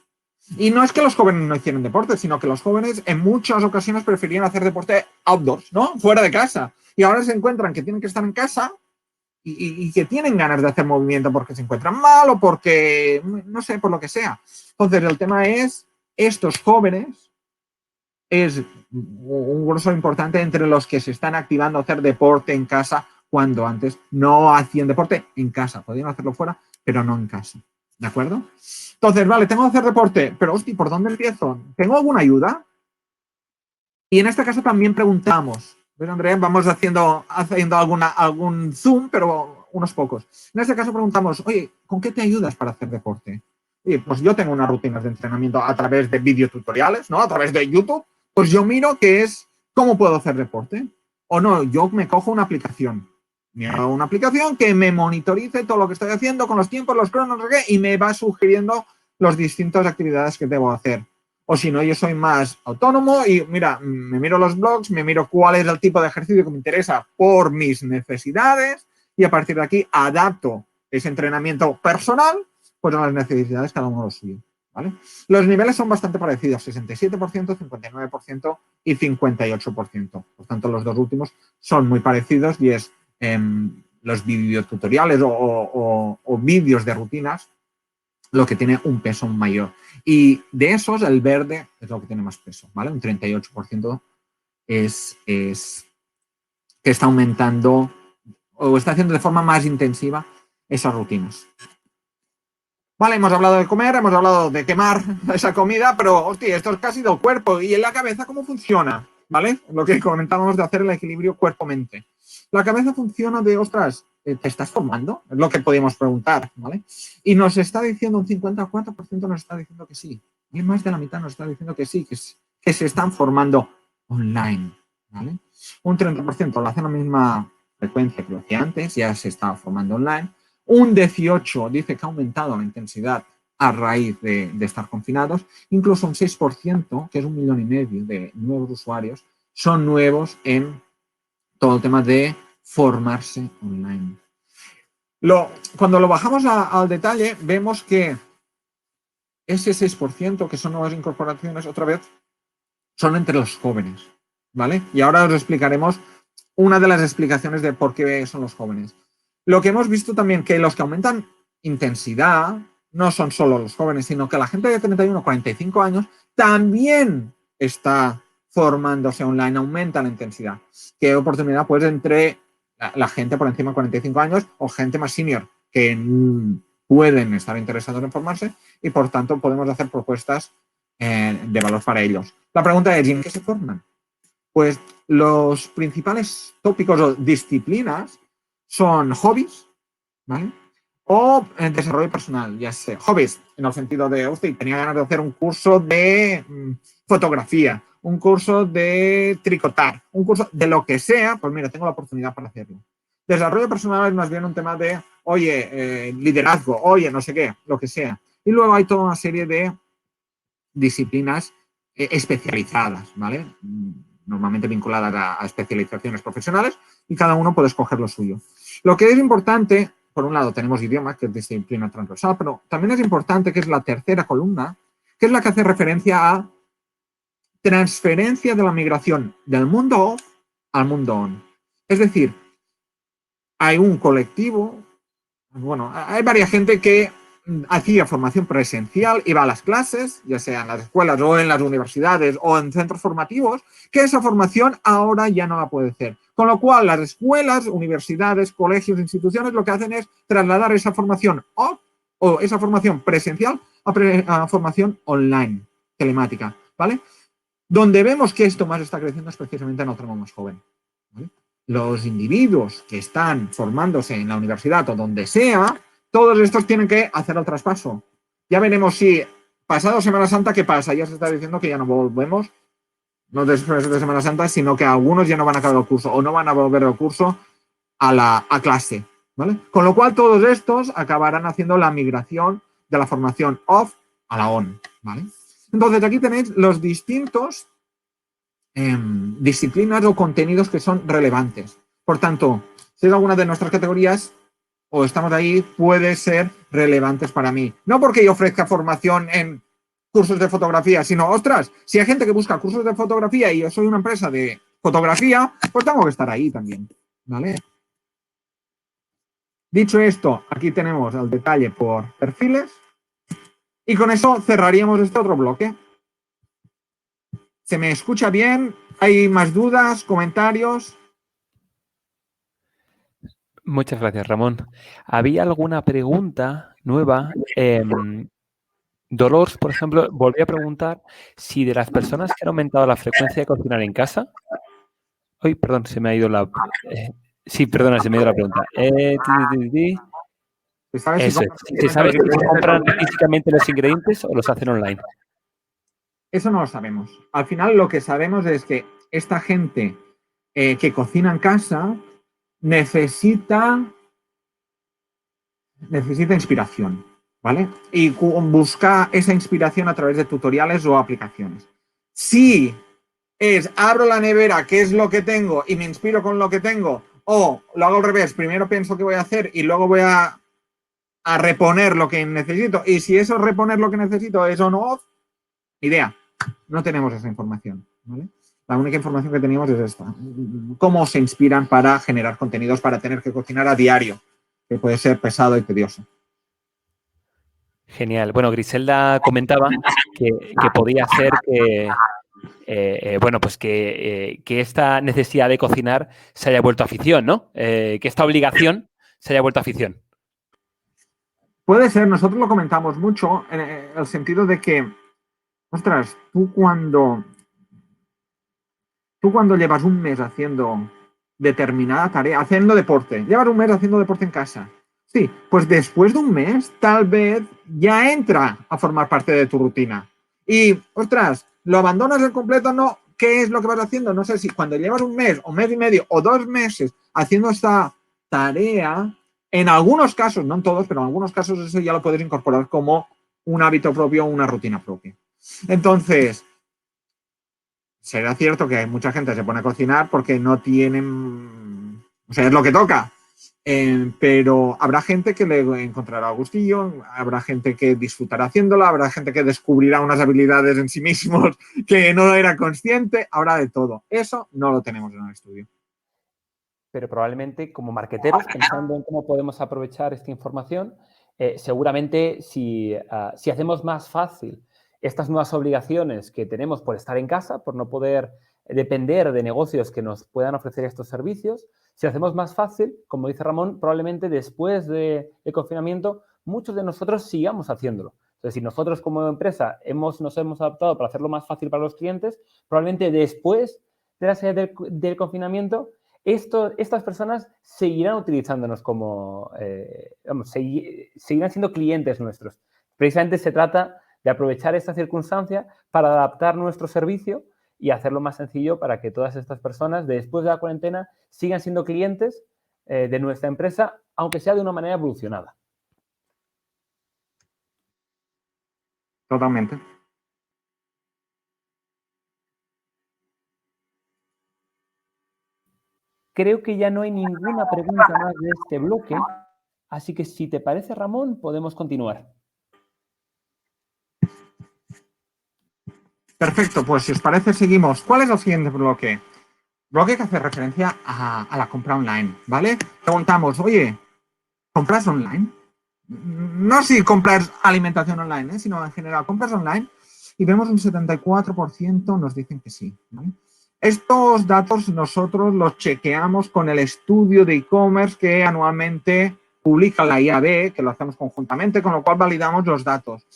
Y no es que los jóvenes no hicieran deporte, sino que los jóvenes en muchas ocasiones preferían hacer deporte outdoors, ¿no? Fuera de casa. Y ahora se encuentran que tienen que estar en casa y que tienen ganas de hacer movimiento porque se encuentran mal o porque, no sé, por lo que sea. Entonces, el tema es, estos jóvenes es un grueso importante entre los que se están activando a hacer deporte en casa cuando antes no hacían deporte en casa. Podían hacerlo fuera, pero no en casa. ¿De acuerdo? Entonces, vale, tengo que hacer deporte, pero hostia, ¿por dónde empiezo? ¿Tengo alguna ayuda? Y en este caso también preguntamos. ¿Ves, Andrea? Vamos haciendo algún zoom, pero unos pocos. En este caso preguntamos, oye, ¿con qué te ayudas para hacer deporte? Oye, pues yo tengo unas rutinas de entrenamiento a través de videotutoriales, ¿no? A través de YouTube. Pues yo miro qué es, ¿cómo puedo hacer deporte? O no, yo me cojo una aplicación. Me hago una aplicación que me monitorice todo lo que estoy haciendo con los tiempos, los cronos, no sé qué, y me va sugiriendo las distintas actividades que debo hacer. O si no, yo soy más autónomo y mira, me miro los blogs, me miro cuál es el tipo de ejercicio que me interesa por mis necesidades y a partir de aquí adapto ese entrenamiento personal pues a las necesidades cada uno lo suyo, ¿vale? Los niveles son bastante parecidos, 67%, 59% y 58%. Por tanto, los dos últimos son muy parecidos y es los videotutoriales o vídeos de rutinas lo que tiene un peso mayor. Y de esos, el verde es lo que tiene más peso, ¿vale? Un 38% es que está aumentando o está haciendo de forma más intensiva esas rutinas. Vale, hemos hablado de comer, hemos hablado de quemar esa comida, pero, hostia, esto es casi del cuerpo. ¿Y en la cabeza cómo funciona? ¿Vale? Lo que comentábamos de hacer el equilibrio cuerpo-mente. La cabeza funciona de, ostras, ¿te estás formando? Es lo que podíamos preguntar, ¿vale? Y nos está diciendo, un 54% nos está diciendo que sí. Y más de la mitad nos está diciendo que sí, que se están formando online, ¿vale? Un 30% lo hace a la misma frecuencia que lo hacía antes, ya se está formando online. Un 18% dice que ha aumentado la intensidad a raíz de estar confinados. Incluso un 6%, que es 1,5 millones de nuevos usuarios, son nuevos en todo el tema de formarse online. Cuando lo bajamos al detalle, vemos que ese 6% que son nuevas incorporaciones, otra vez, son entre los jóvenes, ¿vale? Y ahora os explicaremos una de las explicaciones de por qué son los jóvenes. Lo que hemos visto también, que los que aumentan intensidad no son solo los jóvenes, sino que la gente de 31 a 45 años también está formándose online, aumenta la intensidad. ¿Qué oportunidad? Pues entre la gente por encima de 45 años o gente más senior que pueden estar interesados en formarse y por tanto podemos hacer propuestas de valor para ellos. La pregunta es, ¿y en qué se forman? Pues los principales tópicos o disciplinas son hobbies, ¿vale? O desarrollo personal, ya sé. Hobbies, en el sentido de, hostia, tenía ganas de hacer un curso de fotografía, un curso de tricotar, un curso de lo que sea, pues mira, tengo la oportunidad para hacerlo. Desarrollo personal es más bien un tema de, oye, liderazgo, oye, no sé qué, lo que sea. Y luego hay toda una serie de disciplinas especializadas, ¿vale? Normalmente vinculadas a especializaciones profesionales y cada uno puede escoger lo suyo. Lo que es importante, por un lado tenemos idiomas, que es disciplina transversal, pero también es importante, que es la tercera columna, que es la que hace referencia a transferencia de la migración del mundo off al mundo on. Es decir, hay un colectivo, bueno, hay varias gente que hacía formación presencial, iba a las clases, ya sea en las escuelas o en las universidades o en centros formativos, que esa formación ahora ya no la puede hacer. Con lo cual, las escuelas, universidades, colegios, instituciones, lo que hacen es trasladar esa formación o esa formación presencial a formación online, telemática, ¿vale? Donde vemos que esto más está creciendo es precisamente en el tramo más joven, ¿vale? Los individuos que están formándose en la universidad o donde sea, todos estos tienen que hacer el traspaso. Ya veremos si pasado Semana Santa, ¿qué pasa? Ya se está diciendo que ya no volvemos, no después de Semana Santa, sino que algunos ya no van a acabar el curso o no van a volver al curso a clase, ¿vale? Con lo cual todos estos acabarán haciendo la migración de la formación off a la on, ¿vale? Entonces aquí tenéis los distintos disciplinas o contenidos que son relevantes. Por tanto, si es alguna de nuestras categorías o estamos ahí, puede ser relevantes para mí. No porque yo ofrezca formación en cursos de fotografía, sino, ostras, si hay gente que busca cursos de fotografía y yo soy una empresa de fotografía, pues tengo que estar ahí también, ¿vale? Dicho esto, aquí tenemos el detalle por perfiles y con eso cerraríamos este otro bloque. ¿Se me escucha bien? ¿Hay más dudas, comentarios? Muchas gracias, Ramón. ¿Había alguna pregunta nueva? Dolores, por ejemplo, volví a preguntar si de las personas que han aumentado la frecuencia de cocinar en casa. Uy, perdón, se me ha ido la. Sí, perdona, se me ha ido la pregunta. Eso es. ¿Se sabe si compran físicamente los ingredientes o los hacen online? Eso no lo sabemos. Al final lo que sabemos es que esta gente que cocina en casa necesita inspiración, ¿vale? Y busca esa inspiración a través de tutoriales o aplicaciones. Si abro la nevera, qué es lo que tengo y me inspiro con lo que tengo, o lo hago al revés, primero pienso qué voy a hacer y luego voy a reponer lo que necesito, y si eso reponer lo que necesito es on o off, idea, no tenemos esa información, ¿vale? La única información que tenemos es esta. Cómo se inspiran para generar contenidos para tener que cocinar a diario, que puede ser pesado y tedioso. Genial. Bueno, Griselda comentaba que podía ser que, bueno, pues que esta necesidad de cocinar se haya vuelto afición, ¿no? Que esta obligación se haya vuelto afición. Puede ser, nosotros lo comentamos mucho en el sentido de que, ostras, tú cuando llevas un mes haciendo determinada tarea, haciendo deporte, llevas un mes haciendo deporte en casa, sí, pues después de un mes tal vez ya entra a formar parte de tu rutina. Y, ostras, ¿lo abandonas en completo? No. ¿Qué es lo que vas haciendo? No sé si cuando llevas un mes o mes y medio o 2 meses haciendo esta tarea, en algunos casos, no en todos, pero en algunos casos eso ya lo puedes incorporar como un hábito propio o una rutina propia. Entonces, será cierto que hay mucha gente que se pone a cocinar porque no tienen, o sea, es lo que toca. Pero habrá gente que le encontrará gustillo, habrá gente que disfrutará haciéndola, habrá gente que descubrirá unas habilidades en sí mismos que no era consciente, habrá de todo. Eso no lo tenemos en el estudio. Pero probablemente como marqueteros, pensando en cómo podemos aprovechar esta información, seguramente si hacemos más fácil estas nuevas obligaciones que tenemos por estar en casa, por no poder depender de negocios que nos puedan ofrecer estos servicios, si hacemos más fácil, como dice Ramón, probablemente después del confinamiento, muchos de nosotros sigamos haciéndolo. Entonces, si nosotros como empresa nos hemos adaptado para hacerlo más fácil para los clientes, probablemente después de la salida del confinamiento, estas personas seguirán utilizándonos como, seguirán siendo clientes nuestros. Precisamente se trata de aprovechar esta circunstancia para adaptar nuestro servicio y hacerlo más sencillo para que todas estas personas, después de la cuarentena, sigan siendo clientes de nuestra empresa, aunque sea de una manera evolucionada. Totalmente. Creo que ya no hay ninguna pregunta más de este bloque, así que si te parece, Ramón, podemos continuar. Perfecto, pues si os parece, seguimos. ¿Cuál es el siguiente bloque? Bloque que hace referencia a la compra online, ¿vale? Preguntamos, oye, ¿compras online? No si compras alimentación online, sino en general, ¿compras online? Y vemos un 74% nos dicen que sí, ¿vale? Estos datos nosotros los chequeamos con el estudio de e-commerce que anualmente publica la IAB, que lo hacemos conjuntamente, con lo cual validamos los datos.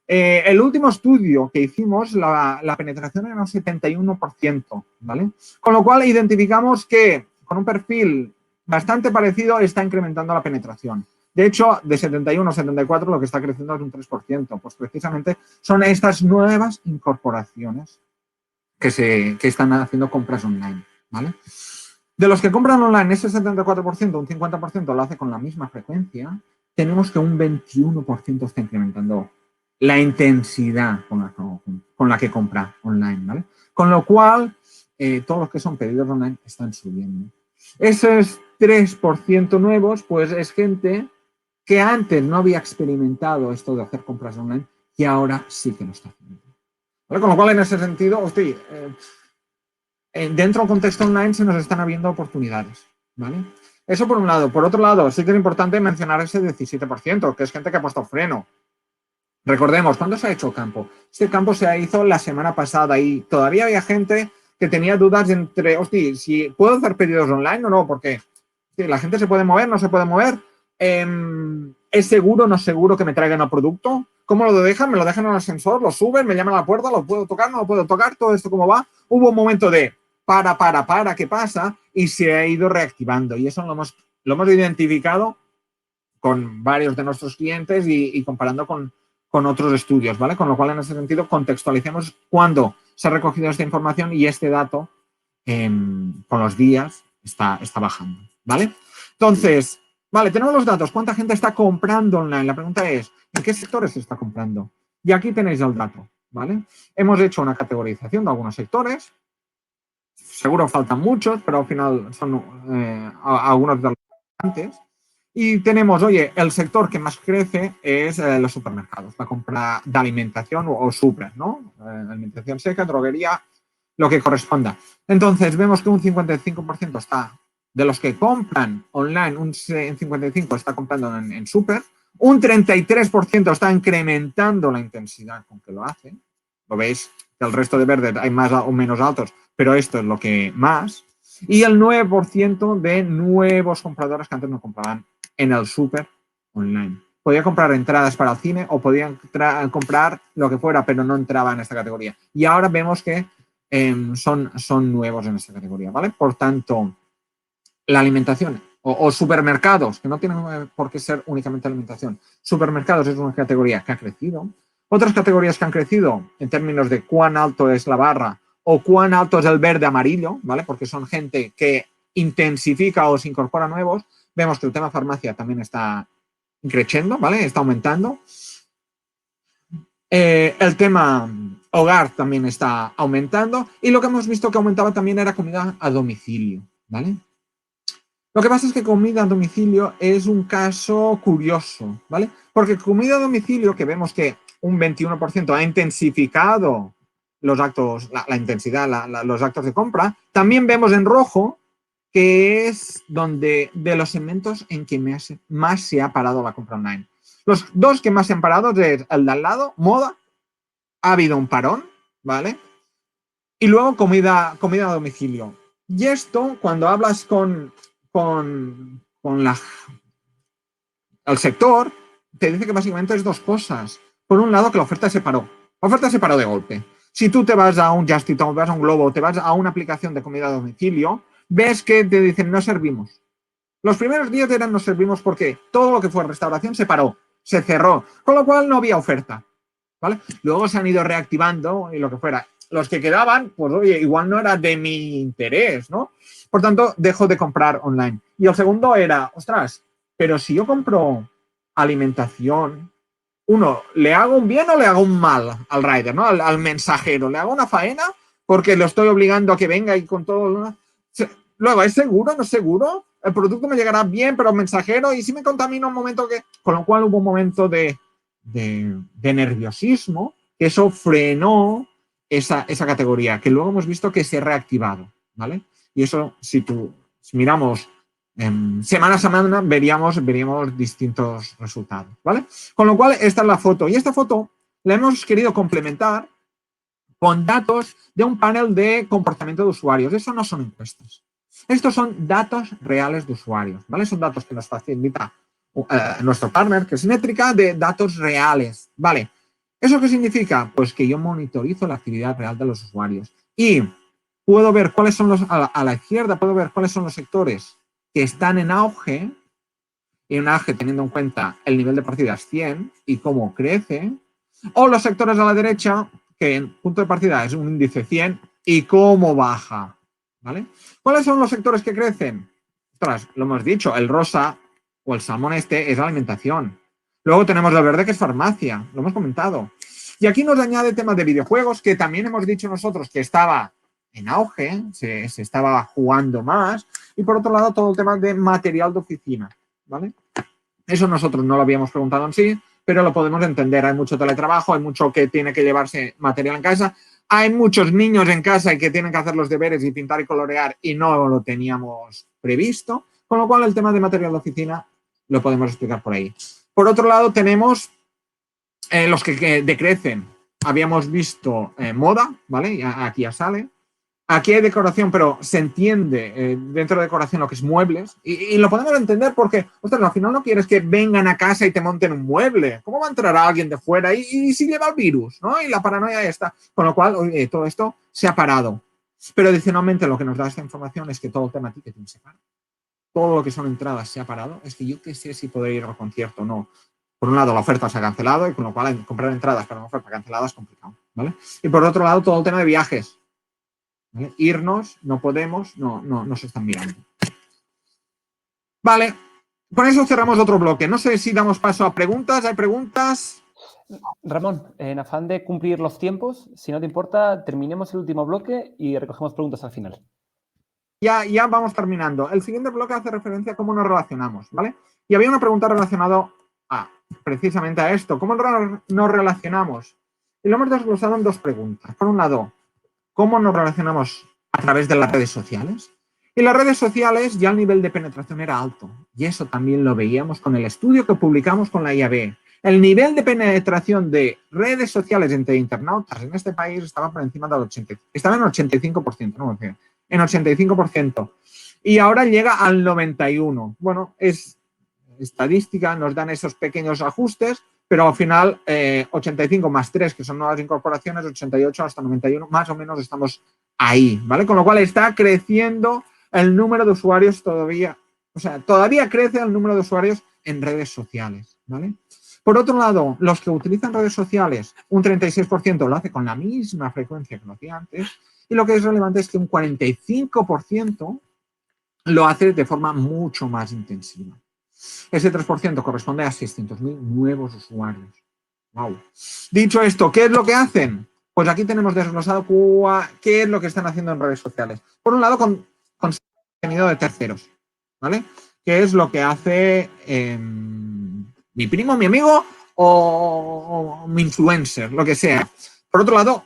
El último estudio que hicimos, la penetración era un 71%, ¿vale? Con lo cual identificamos que con un perfil bastante parecido está incrementando la penetración. De hecho, de 71 a 74 lo que está creciendo es un 3%. Pues precisamente son estas nuevas incorporaciones que están haciendo compras online, ¿vale? De los que compran online, ese 74%, un 50% lo hace con la misma frecuencia, tenemos que un 21% está incrementando la intensidad con la que compra online, ¿vale? Con lo cual, todos los que son pedidos online están subiendo. Esos 3% nuevos, pues es gente que antes no había experimentado esto de hacer compras online y ahora sí que lo está haciendo. ¿Vale? Con lo cual, en ese sentido, hostia, dentro del contexto online se nos están habiendo oportunidades, ¿vale? Eso por un lado. Por otro lado, sí que es importante mencionar ese 17%, que es gente que ha puesto freno. Recordemos, ¿cuándo se ha hecho campo? Este campo se hizo la semana pasada y todavía había gente que tenía dudas entre, hostia, si puedo hacer pedidos online o no, porque la gente se puede mover, no se puede mover. ¿Es seguro o no es seguro que me traigan el producto? ¿Cómo lo dejan? ¿Me lo dejan en el ascensor? ¿Lo suben? ¿Me llaman a la puerta? ¿Lo puedo tocar? ¿No lo puedo tocar? ¿Todo esto cómo va? Hubo un momento de ¿qué pasa? Y se ha ido reactivando. Y eso lo hemos identificado con varios de nuestros clientes y comparando con otros estudios, ¿vale? Con lo cual, en ese sentido, contextualicemos cuándo se ha recogido esta información y este dato con los días está bajando, ¿vale? Entonces, vale, tenemos los datos. ¿Cuánta gente está comprando online? La pregunta es, ¿en qué sectores se está comprando? Y aquí tenéis el dato, ¿vale? Hemos hecho una categorización de algunos sectores. Seguro faltan muchos, pero al final son algunos de los importantes. Y tenemos, oye, el sector que más crece es los supermercados, la compra de alimentación o super, ¿no? Alimentación seca, droguería, lo que corresponda. Entonces, vemos que un 55% está, de los que compran online, un 55% está comprando en super, un 33% está incrementando la intensidad con que lo hace. Lo veis, que el resto de verdes hay más o menos altos, pero esto es lo que más. Y el 9% de nuevos compradores que antes no compraban en el súper online. Podía comprar entradas para el cine o podían comprar lo que fuera, pero no entraba en esta categoría. Y ahora vemos que son nuevos en esta categoría, ¿vale? Por tanto, la alimentación o supermercados, que no tienen por qué ser únicamente alimentación, supermercados es una categoría que ha crecido. Otras categorías que han crecido en términos de cuán alto es la barra o cuán alto es el verde amarillo, ¿vale? Porque son gente que intensifica o se incorpora nuevos. Vemos que el tema farmacia también está creciendo, ¿vale? Está aumentando. El tema hogar también está aumentando y lo que hemos visto que aumentaba también era comida a domicilio, ¿vale? Lo que pasa es que comida a domicilio es un caso curioso, ¿vale? Porque comida a domicilio, que vemos que un 21% ha intensificado los actos, la intensidad, los actos de compra, también vemos en rojo que es donde de los segmentos en que más se ha parado la compra online. Los dos que más se han parado es el de al lado, moda, ha habido un parón, ¿vale? Y luego comida a domicilio. Y esto, cuando hablas con el sector, te dice que básicamente es dos cosas. Por un lado, que la oferta se paró. La oferta se paró de golpe. Si tú te vas a un Just Eat, te vas a un Globo, te vas a una aplicación de comida a domicilio, ves que te dicen no servimos. Los primeros días eran no servimos porque todo lo que fue restauración se paró, se cerró, con lo cual no había oferta, ¿vale? Luego se han ido reactivando y lo que fuera. Los que quedaban, pues oye, igual no era de mi interés, ¿no? Por tanto, dejo de comprar online. Y el segundo era, ostras, pero si yo compro alimentación, uno, ¿le hago un bien o le hago un mal al rider, ¿no? Al mensajero? ¿Le hago una faena porque lo estoy obligando a que venga y con todo? Luego, ¿es seguro? ¿No es seguro? El producto me llegará bien, pero el mensajero, y si me contamina un momento que... Con lo cual hubo un momento de nerviosismo, que eso frenó esa categoría, que luego hemos visto que se ha reactivado, ¿vale? Y eso, si miramos semana a semana, veríamos distintos resultados, ¿vale? Con lo cual, esta es la foto. Y esta foto la hemos querido complementar con datos de un panel de comportamiento de usuarios. Eso no son encuestas. Estos son datos reales de usuarios, ¿vale? Son datos que nos facilita nuestro partner, que es Métrica, de datos reales, ¿vale? ¿Eso qué significa? Pues que yo monitorizo la actividad real de los usuarios y puedo ver cuáles son a la izquierda, puedo ver cuáles son los sectores que están en auge, y en auge teniendo en cuenta el nivel de partida es 100 y cómo crece, o los sectores a la derecha, que en punto de partida es un índice 100 y cómo baja, ¿vale? ¿Cuáles son los sectores que crecen? Ostras, lo hemos dicho, el rosa o el salmón es alimentación. Luego tenemos el verde, que es farmacia, lo hemos comentado. Y aquí nos añade temas de videojuegos, que también hemos dicho nosotros que estaba en auge, se estaba jugando más. Y por otro lado, todo el tema de material de oficina, ¿vale? Eso nosotros no lo habíamos preguntado en sí, pero lo podemos entender. Hay mucho teletrabajo, hay mucho que tiene que llevarse material en casa. Hay muchos niños en casa y que tienen que hacer los deberes y pintar y colorear y no lo teníamos previsto. Con lo cual, el tema de material de oficina lo podemos explicar por ahí. Por otro lado, tenemos los que decrecen. Habíamos visto moda, ¿vale? Aquí ya sale. Aquí hay decoración, pero se entiende dentro de decoración lo que es muebles y lo podemos entender porque, ostras, al final no quieres que vengan a casa y te monten un mueble. ¿Cómo va a entrar alguien de fuera y si lleva el virus, ¿no? Y la paranoia ya está. Con lo cual, todo esto se ha parado. Pero adicionalmente lo que nos da esta información es que todo el tema ticketing se para. Todo lo que son entradas se ha parado. Es que yo qué sé si podré ir al concierto o no. Por un lado, la oferta se ha cancelado y con lo cual comprar entradas para una oferta cancelada es complicado, ¿vale? Y por otro lado, todo el tema de viajes. ¿Vale? Irnos, no podemos, no se están mirando. Vale, con eso cerramos otro bloque. No sé si damos paso a preguntas. ¿Hay preguntas? Ramón, en afán de cumplir los tiempos, si no te importa, terminemos el último bloque y recogemos preguntas al final. Ya vamos terminando. El siguiente bloque hace referencia a cómo nos relacionamos, ¿vale? Y había una pregunta relacionada precisamente a esto. ¿Cómo nos relacionamos? Y lo hemos desglosado en dos preguntas. Por un lado, ¿cómo nos relacionamos a través de las redes sociales? Y las redes sociales ya el nivel de penetración era alto. Y eso también lo veíamos con el estudio que publicamos con la IAB. El nivel de penetración de redes sociales entre internautas en este país estaba por encima del 80%. Estaba en 85%, ¿no? En 85%. Y ahora llega al 91%. Bueno, es estadística, nos dan esos pequeños ajustes, pero al final 85 más 3, que son nuevas incorporaciones, 88 hasta 91, más o menos estamos ahí, ¿vale? Con lo cual está creciendo el número de usuarios todavía, o sea, todavía crece el número de usuarios en redes sociales, ¿vale? Por otro lado, los que utilizan redes sociales, un 36% lo hace con la misma frecuencia que lo hacía antes, y lo que es relevante es que un 45% lo hace de forma mucho más intensiva. Ese 3% corresponde a 600.000 nuevos usuarios. Wow. Dicho esto, ¿qué es lo que hacen? Pues aquí tenemos desglosado qué es lo que están haciendo en redes sociales. Por un lado, con contenido de terceros, ¿vale? Que es lo que hace mi primo, mi amigo o mi influencer, lo que sea. Por otro lado,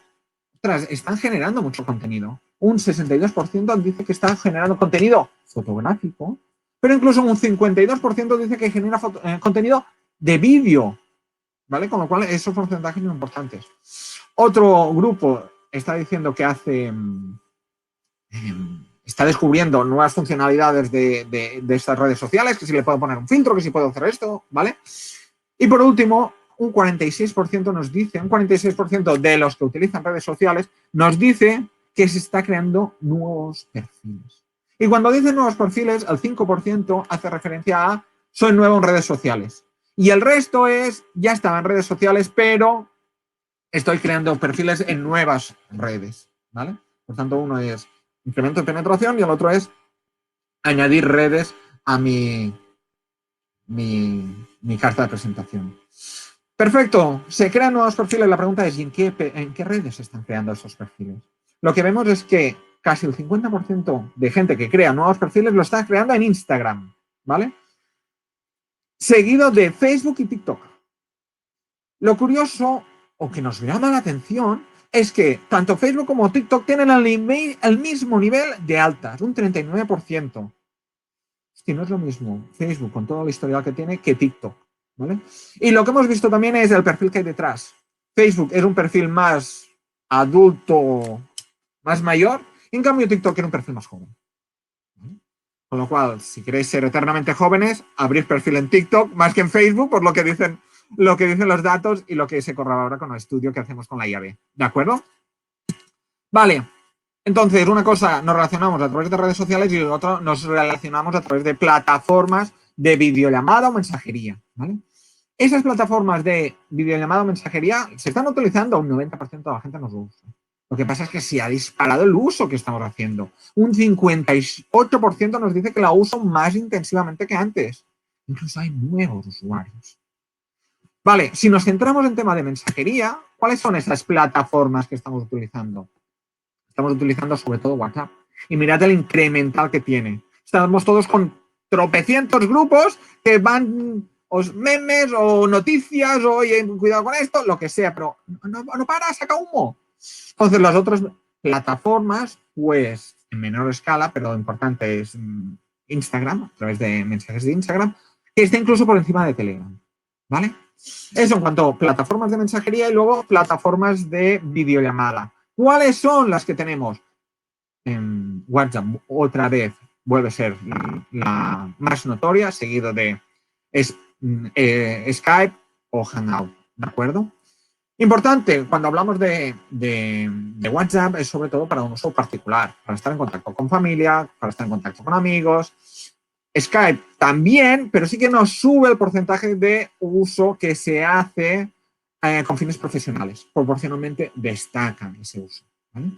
ostras, están generando mucho contenido. Un 62% dice que está generando contenido fotográfico, pero incluso un 52% dice que genera contenido de vídeo, ¿vale? Con lo cual esos porcentajes son importantes. Otro grupo está diciendo que está descubriendo nuevas funcionalidades de estas redes sociales, que si le puedo poner un filtro, que si puedo hacer esto, ¿vale? Y por último, un 46% nos dice, un 46% de los que utilizan redes sociales nos dice que se está creando nuevos perfiles. Y cuando dicen nuevos perfiles, el 5% hace referencia a soy nuevo en redes sociales. Y el resto es, ya estaba en redes sociales, pero estoy creando perfiles en nuevas redes, ¿vale? Por tanto, uno es incremento de penetración y el otro es añadir redes a mi carta de presentación. Perfecto, se crean nuevos perfiles. La pregunta es, ¿y en qué redes se están creando esos perfiles? Lo que vemos es que casi el 50% de gente que crea nuevos perfiles lo está creando en Instagram, ¿vale? Seguido de Facebook y TikTok. Lo curioso, o que nos llama la atención, es que tanto Facebook como TikTok tienen el mismo nivel de altas, un 39%. Es que no es lo mismo Facebook, con todo el historial que tiene, que TikTok, ¿vale? Y lo que hemos visto también es el perfil que hay detrás. Facebook es un perfil más adulto, más mayor, y en cambio TikTok era un perfil más joven. ¿Vale? Con lo cual, si queréis ser eternamente jóvenes, abrir perfil en TikTok más que en Facebook, por lo que dicen los datos y lo que se corrobora con el estudio que hacemos con la IAB. ¿De acuerdo? Vale. Entonces, una cosa nos relacionamos a través de redes sociales y otra nos relacionamos a través de plataformas de videollamada o mensajería, ¿vale? Esas plataformas de videollamada o mensajería se están utilizando, un 90% de la gente nos lo usa. Lo que pasa es que se ha disparado el uso que estamos haciendo. Un 58% nos dice que la uso más intensivamente que antes. Incluso hay nuevos usuarios. Vale, si nos centramos en tema de mensajería, ¿cuáles son esas plataformas que estamos utilizando? Estamos utilizando sobre todo WhatsApp. Y mirad el incremental que tiene. Estamos todos con tropecientos grupos que van memes o noticias o oye, cuidado con esto, lo que sea, pero no para, saca humo. Entonces las otras plataformas, pues en menor escala, pero lo importante es Instagram, a través de mensajes de Instagram, que está incluso por encima de Telegram. ¿Vale? Eso en cuanto a plataformas de mensajería y luego plataformas de videollamada. ¿Cuáles son las que tenemos? En WhatsApp, otra vez, vuelve a ser la más notoria, seguido de Skype o Hangout, ¿de acuerdo? Importante, cuando hablamos de WhatsApp, es sobre todo para un uso particular, para estar en contacto con familia, para estar en contacto con amigos. Skype también, pero sí que nos sube el porcentaje de uso que se hace con fines profesionales. Proporcionalmente destacan ese uso, ¿vale?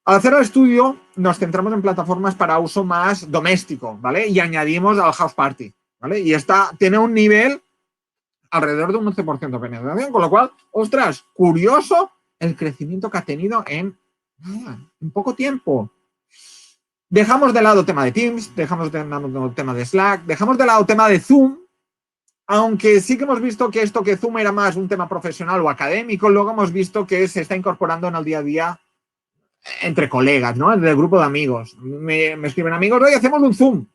Al hacer el estudio, nos centramos en plataformas para uso más doméstico, ¿vale? Y añadimos al House Party, ¿vale? Y tiene un nivel alrededor de un 11% de penetración, con lo cual, ostras, curioso el crecimiento que ha tenido en poco tiempo. Dejamos de lado el tema de Teams, dejamos de lado el tema de Slack, dejamos de lado el tema de Zoom, aunque sí que hemos visto que Zoom era más un tema profesional o académico, luego hemos visto que se está incorporando en el día a día entre colegas, ¿no? Del grupo de amigos. Me escriben amigos, oye, hacemos un Zoom.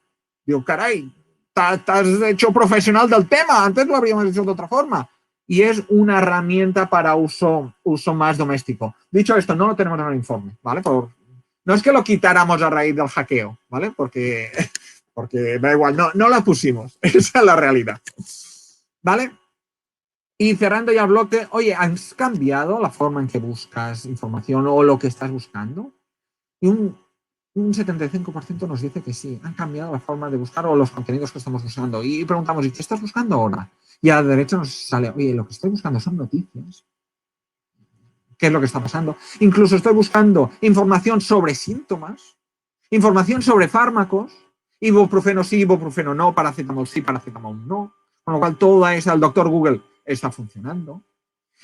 Digo, caray, te has hecho profesional del tema, antes lo habríamos hecho de otra forma. Y es una herramienta para uso más doméstico. Dicho esto, no lo tenemos en el informe, ¿vale? No es que lo quitáramos a raíz del hackeo, ¿vale? Porque da igual, no la pusimos. Esa es la realidad. ¿Vale? Y cerrando ya el bloque, oye, ¿has cambiado la forma en que buscas información o lo que estás buscando? Y un 75% nos dice que sí, han cambiado la forma de buscar o los contenidos que estamos usando. Y preguntamos, ¿y qué estás buscando ahora? Y a la derecha nos sale, oye, lo que estoy buscando son noticias. ¿Qué es lo que está pasando? Incluso estoy buscando información sobre síntomas, información sobre fármacos, ibuprofeno sí, ibuprofeno no, paracetamol sí, paracetamol no. Con lo cual, toda esa, el doctor Google está funcionando.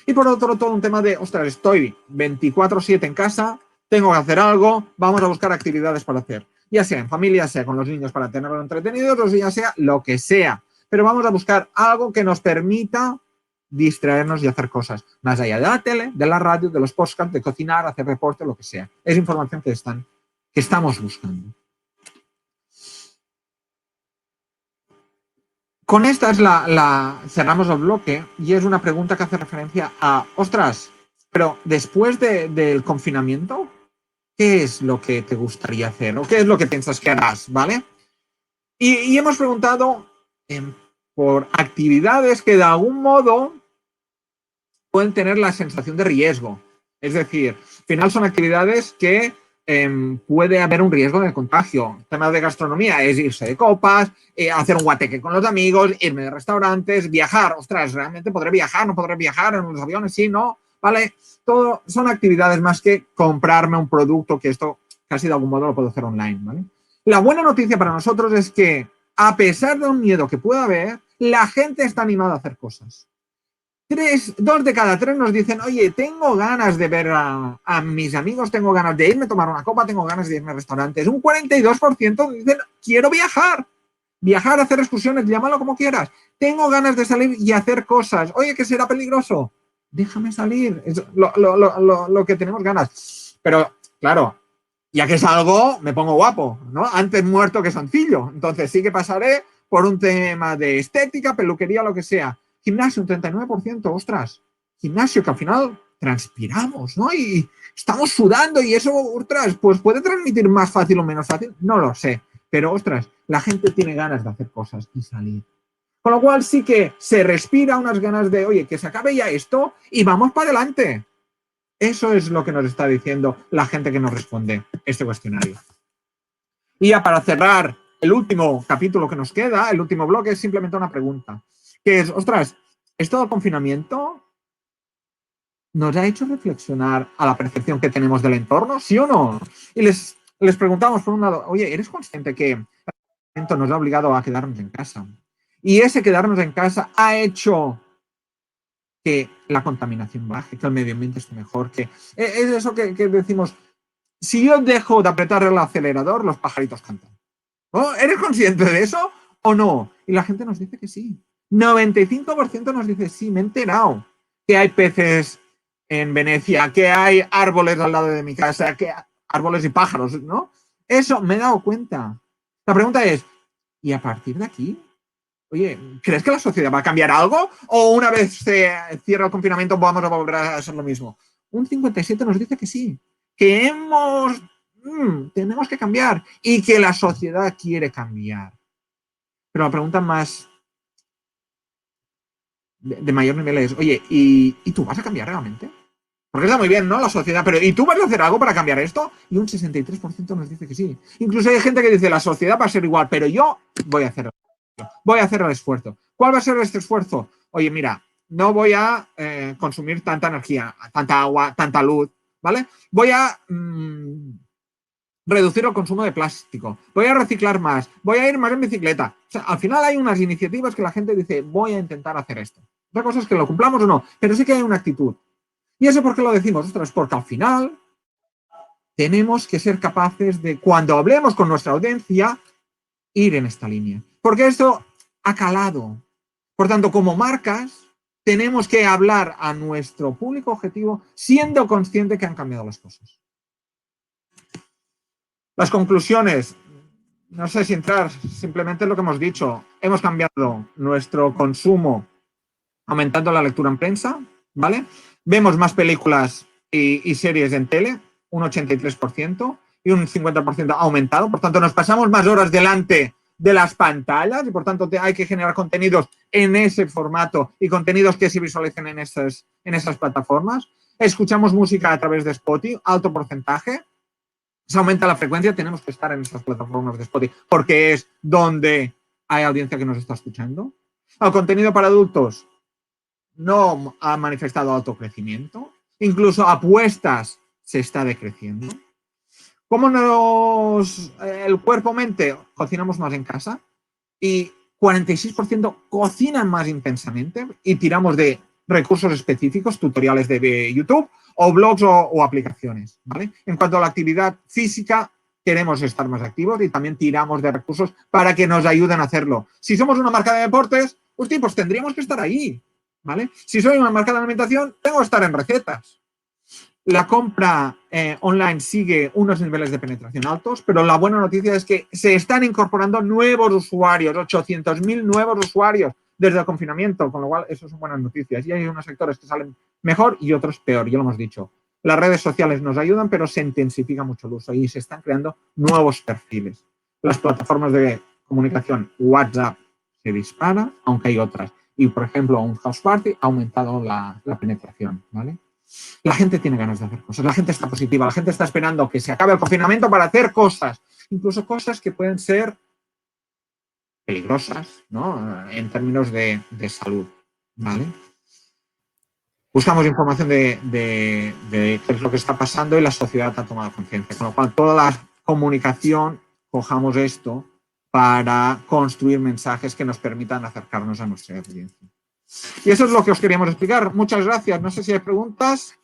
Y por otro, todo un tema de, ostras, estoy 24/7 en casa, tengo que hacer algo, vamos a buscar actividades para hacer. Ya sea en familia, sea con los niños para tenerlos entretenidos, o ya sea lo que sea. Pero vamos a buscar algo que nos permita distraernos y hacer cosas. Más allá de la tele, de la radio, de los podcasts, de cocinar, hacer reporte, lo que sea. Es información que estamos buscando. Con esta es cerramos el bloque y es una pregunta que hace referencia a, ostras, pero después del confinamiento, ¿qué es lo que te gustaría hacer? ¿O qué es lo que piensas que harás? ¿Vale? Y hemos preguntado por actividades que de algún modo pueden tener la sensación de riesgo. Es decir, al final son actividades que puede haber un riesgo de contagio. Temas de gastronomía es irse de copas, hacer un guateque con los amigos, irme de restaurantes, viajar. Ostras, ¿realmente podré viajar? ¿No podré viajar en los aviones? Sí, ¿no? Vale, todo son actividades más que comprarme un producto, que esto casi de algún modo lo puedo hacer online, ¿vale? La buena noticia para nosotros es que, a pesar de un miedo que pueda haber, la gente está animada a hacer cosas. 2 de cada 3 nos dicen, oye, tengo ganas de ver a mis amigos, tengo ganas de irme a tomar una copa, tengo ganas de irme a restaurantes. Un 42% dicen, quiero viajar, hacer excursiones, llámalo como quieras. Tengo ganas de salir y hacer cosas. Oye, que será peligroso. Déjame salir. Es lo que tenemos ganas. Pero, claro, ya que salgo, me pongo guapo, ¿no? Antes muerto que sencillo. Entonces sí que pasaré por un tema de estética, peluquería, lo que sea. Gimnasio, un 39%, ostras. Gimnasio, que al final transpiramos, ¿no? Y estamos sudando y eso, ostras, pues puede transmitir más fácil o menos fácil. No lo sé. Pero, ostras, la gente tiene ganas de hacer cosas y salir. Con lo cual sí que se respira unas ganas de, oye, que se acabe ya esto y vamos para adelante. Eso es lo que nos está diciendo la gente que nos responde este cuestionario. Y ya para cerrar el último capítulo que nos queda, el último bloque, es simplemente una pregunta. Que es, ostras, ¿esto del confinamiento nos ha hecho reflexionar a la percepción que tenemos del entorno? ¿Sí o no? Y les preguntamos, por un lado, oye, ¿eres consciente que el confinamiento nos ha obligado a quedarnos en casa? Y ese quedarnos en casa ha hecho que la contaminación baje, que el medio ambiente esté mejor, que es eso que decimos, si yo dejo de apretar el acelerador, los pajaritos cantan. ¿Oh? ¿Eres consciente de eso o no? Y la gente nos dice que sí. 95% nos dice sí, me he enterado que hay peces en Venecia, que hay árboles al lado de mi casa, que hay árboles y pájaros, ¿no? Eso me he dado cuenta. La pregunta es, ¿y a partir de aquí? Oye, ¿crees que la sociedad va a cambiar algo? ¿O una vez se cierra el confinamiento vamos a volver a hacer lo mismo? Un 57% nos dice que sí, que tenemos que cambiar y que la sociedad quiere cambiar. Pero la pregunta más de mayor nivel es, oye, ¿y tú vas a cambiar realmente? Porque está muy bien, ¿no? La sociedad, pero ¿y tú vas a hacer algo para cambiar esto? Y un 63% nos dice que sí. Incluso hay gente que dice, la sociedad va a ser igual, pero yo voy a hacerlo. Voy a hacer el esfuerzo. ¿Cuál va a ser este esfuerzo? Oye, mira, no voy a consumir tanta energía, tanta agua, tanta luz, ¿vale? Voy a reducir el consumo de plástico, voy a reciclar más, voy a ir más en bicicleta. O sea, al final hay unas iniciativas que la gente dice, voy a intentar hacer esto. Otra cosa es que lo cumplamos o no, pero sí que hay una actitud. ¿Y eso por qué lo decimos? Ostras, porque al final tenemos que ser capaces de, cuando hablemos con nuestra audiencia, ir en esta línea. Porque esto ha calado. Por tanto, como marcas, tenemos que hablar a nuestro público objetivo siendo consciente que han cambiado las cosas. Las conclusiones, no sé si entrar, simplemente lo que hemos dicho. Hemos cambiado nuestro consumo aumentando la lectura en prensa, ¿vale? Vemos más películas y series en tele, un 83%, y un 50% aumentado. Por tanto, nos pasamos más horas delante de las pantallas y, por tanto, hay que generar contenidos en ese formato y contenidos que se visualicen en esas plataformas. Escuchamos música a través de Spotify, alto porcentaje. Se aumenta la frecuencia, tenemos que estar en esas plataformas de Spotify porque es donde hay audiencia que nos está escuchando. El contenido para adultos no ha manifestado alto crecimiento. Incluso apuestas se está decreciendo. ¿Cómo el cuerpo-mente? Cocinamos más en casa y 46% cocinan más intensamente y tiramos de recursos específicos, tutoriales de YouTube o blogs o aplicaciones, ¿vale? En cuanto a la actividad física, queremos estar más activos y también tiramos de recursos para que nos ayuden a hacerlo. Si somos una marca de deportes, hostia, pues tendríamos que estar ahí, ¿vale? Si soy una marca de alimentación, tengo que estar en recetas. La compra online sigue unos niveles de penetración altos, pero la buena noticia es que se están incorporando nuevos usuarios, 800.000 nuevos usuarios desde el confinamiento, con lo cual eso son buenas noticias. Y hay unos sectores que salen mejor y otros peor, ya lo hemos dicho. Las redes sociales nos ayudan, pero se intensifica mucho el uso y se están creando nuevos perfiles. Las plataformas de comunicación, WhatsApp se dispara, aunque hay otras. Y, por ejemplo, un House Party ha aumentado la penetración, ¿vale? La gente tiene ganas de hacer cosas, la gente está positiva, la gente está esperando que se acabe el confinamiento para hacer cosas, incluso cosas que pueden ser peligrosas, ¿no? En términos de salud, ¿vale? Buscamos información de qué es lo que está pasando y la sociedad ha tomado conciencia, con lo cual toda la comunicación cojamos esto para construir mensajes que nos permitan acercarnos a nuestra audiencia. Y eso es lo que os queríamos explicar. Muchas gracias. No sé si hay preguntas.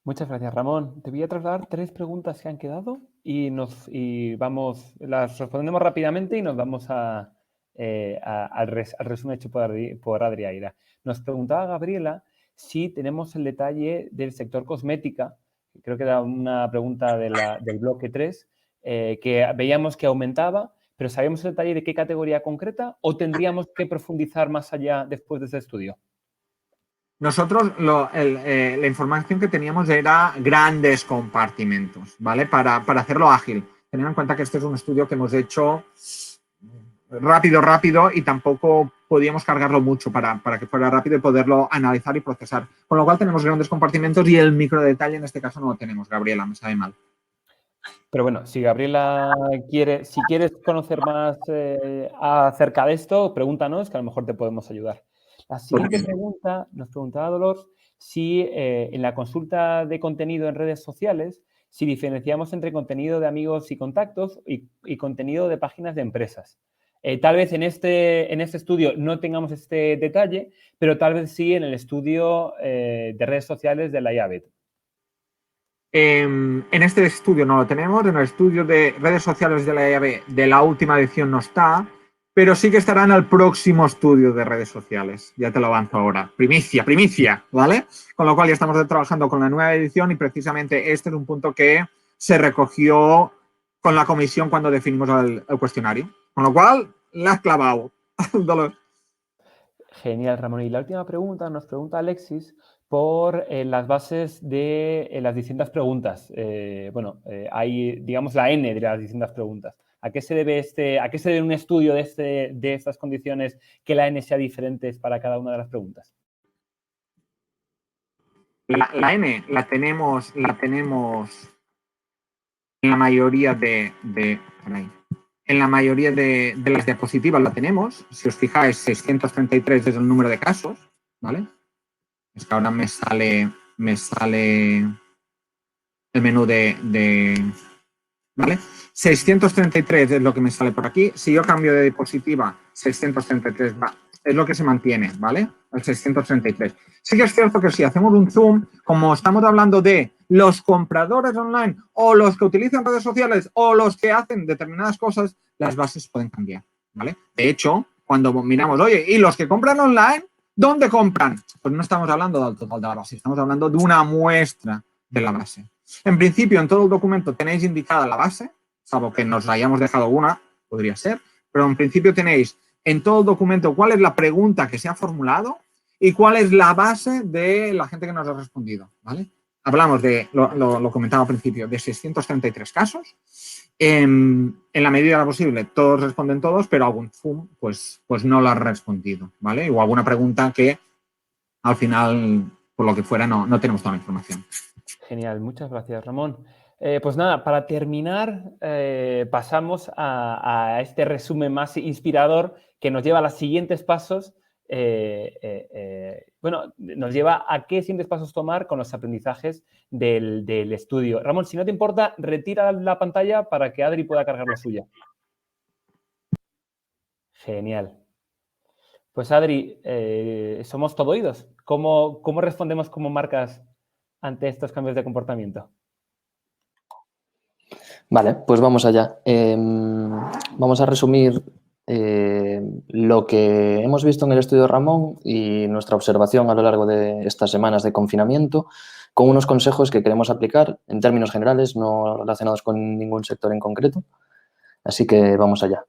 Muchas gracias, Ramón. Te voy a trasladar 3 preguntas que han quedado y las respondemos rápidamente y nos vamos al resumen hecho por Adriaira. Nos preguntaba Gabriela si tenemos el detalle del sector cosmética, creo que era una pregunta del bloque 3, que veíamos que aumentaba, pero ¿sabemos el detalle de qué categoría concreta o tendríamos que profundizar más allá después de ese estudio? Nosotros la información que teníamos era grandes compartimentos, ¿vale? Para hacerlo ágil. Teniendo en cuenta que este es un estudio que hemos hecho rápido y tampoco podíamos cargarlo mucho para que fuera rápido y poderlo analizar y procesar. Con lo cual tenemos grandes compartimentos y el micro detalle en este caso no lo tenemos, Gabriela, me sabe mal. Pero bueno, si Gabriela si quieres conocer más acerca de esto, pregúntanos que a lo mejor te podemos ayudar. La siguiente pregunta nos preguntaba Dolores si en la consulta de contenido en redes sociales, si diferenciamos entre contenido de amigos y contactos y contenido de páginas de empresas. Tal vez en este estudio no tengamos este detalle, pero tal vez sí en el estudio de redes sociales de la IABET. En este estudio no lo tenemos, en el estudio de redes sociales de la IAB de la última edición no está, pero sí que estará en el próximo estudio de redes sociales. Ya te lo avanzo ahora. Primicia, ¿vale? Con lo cual ya estamos trabajando con la nueva edición y precisamente este es un punto que se recogió con la comisión cuando definimos el cuestionario. Con lo cual, la has clavado. Genial, Ramón. Y la última pregunta nos pregunta Alexis por las bases de las distintas preguntas. Hay, digamos, la N de las distintas preguntas. ¿A qué se debe un estudio de estas condiciones que la N sea diferente para cada una de las preguntas? La N la tenemos en la mayoría en la mayoría de las diapositivas la tenemos. Si os fijáis, 633 es el número de casos, ¿vale? Es que ahora me sale el menú ¿vale? 633 es lo que me sale por aquí. Si yo cambio de diapositiva, 633 es lo que se mantiene, ¿vale? El 633. Sí que es cierto que si hacemos un zoom, como estamos hablando de los compradores online o los que utilizan redes sociales o los que hacen determinadas cosas, las bases pueden cambiar, ¿vale? De hecho, cuando miramos, oye, ¿y los que compran online? ¿Dónde compran? Pues no estamos hablando del total de la base, estamos hablando de una muestra de la base. En principio, en todo el documento tenéis indicada la base, salvo que nos hayamos dejado una, podría ser, pero en principio tenéis en todo el documento cuál es la pregunta que se ha formulado y cuál es la base de la gente que nos ha respondido, ¿vale? Hablamos lo comentaba al principio, de 633 casos. En la medida de lo posible, todos responden todos, pero algún FUM pues no lo ha respondido, ¿vale? O alguna pregunta que al final, por lo que fuera, no tenemos toda la información. Genial, muchas gracias, Ramón. Pues nada, para terminar, pasamos a este resumen más inspirador que nos lleva a los siguientes pasos. Nos lleva a qué siguientes pasos tomar con los aprendizajes del estudio. Ramón, si no te importa, retira la pantalla para que Adri pueda cargar la suya. Genial. Pues Adri, somos todo oídos. ¿Cómo respondemos como marcas ante estos cambios de comportamiento? Vale, pues vamos allá. Vamos a resumir lo que hemos visto en el estudio de Ramón y nuestra observación a lo largo de estas semanas de confinamiento con unos consejos que queremos aplicar en términos generales, no relacionados con ningún sector en concreto. Así que vamos allá.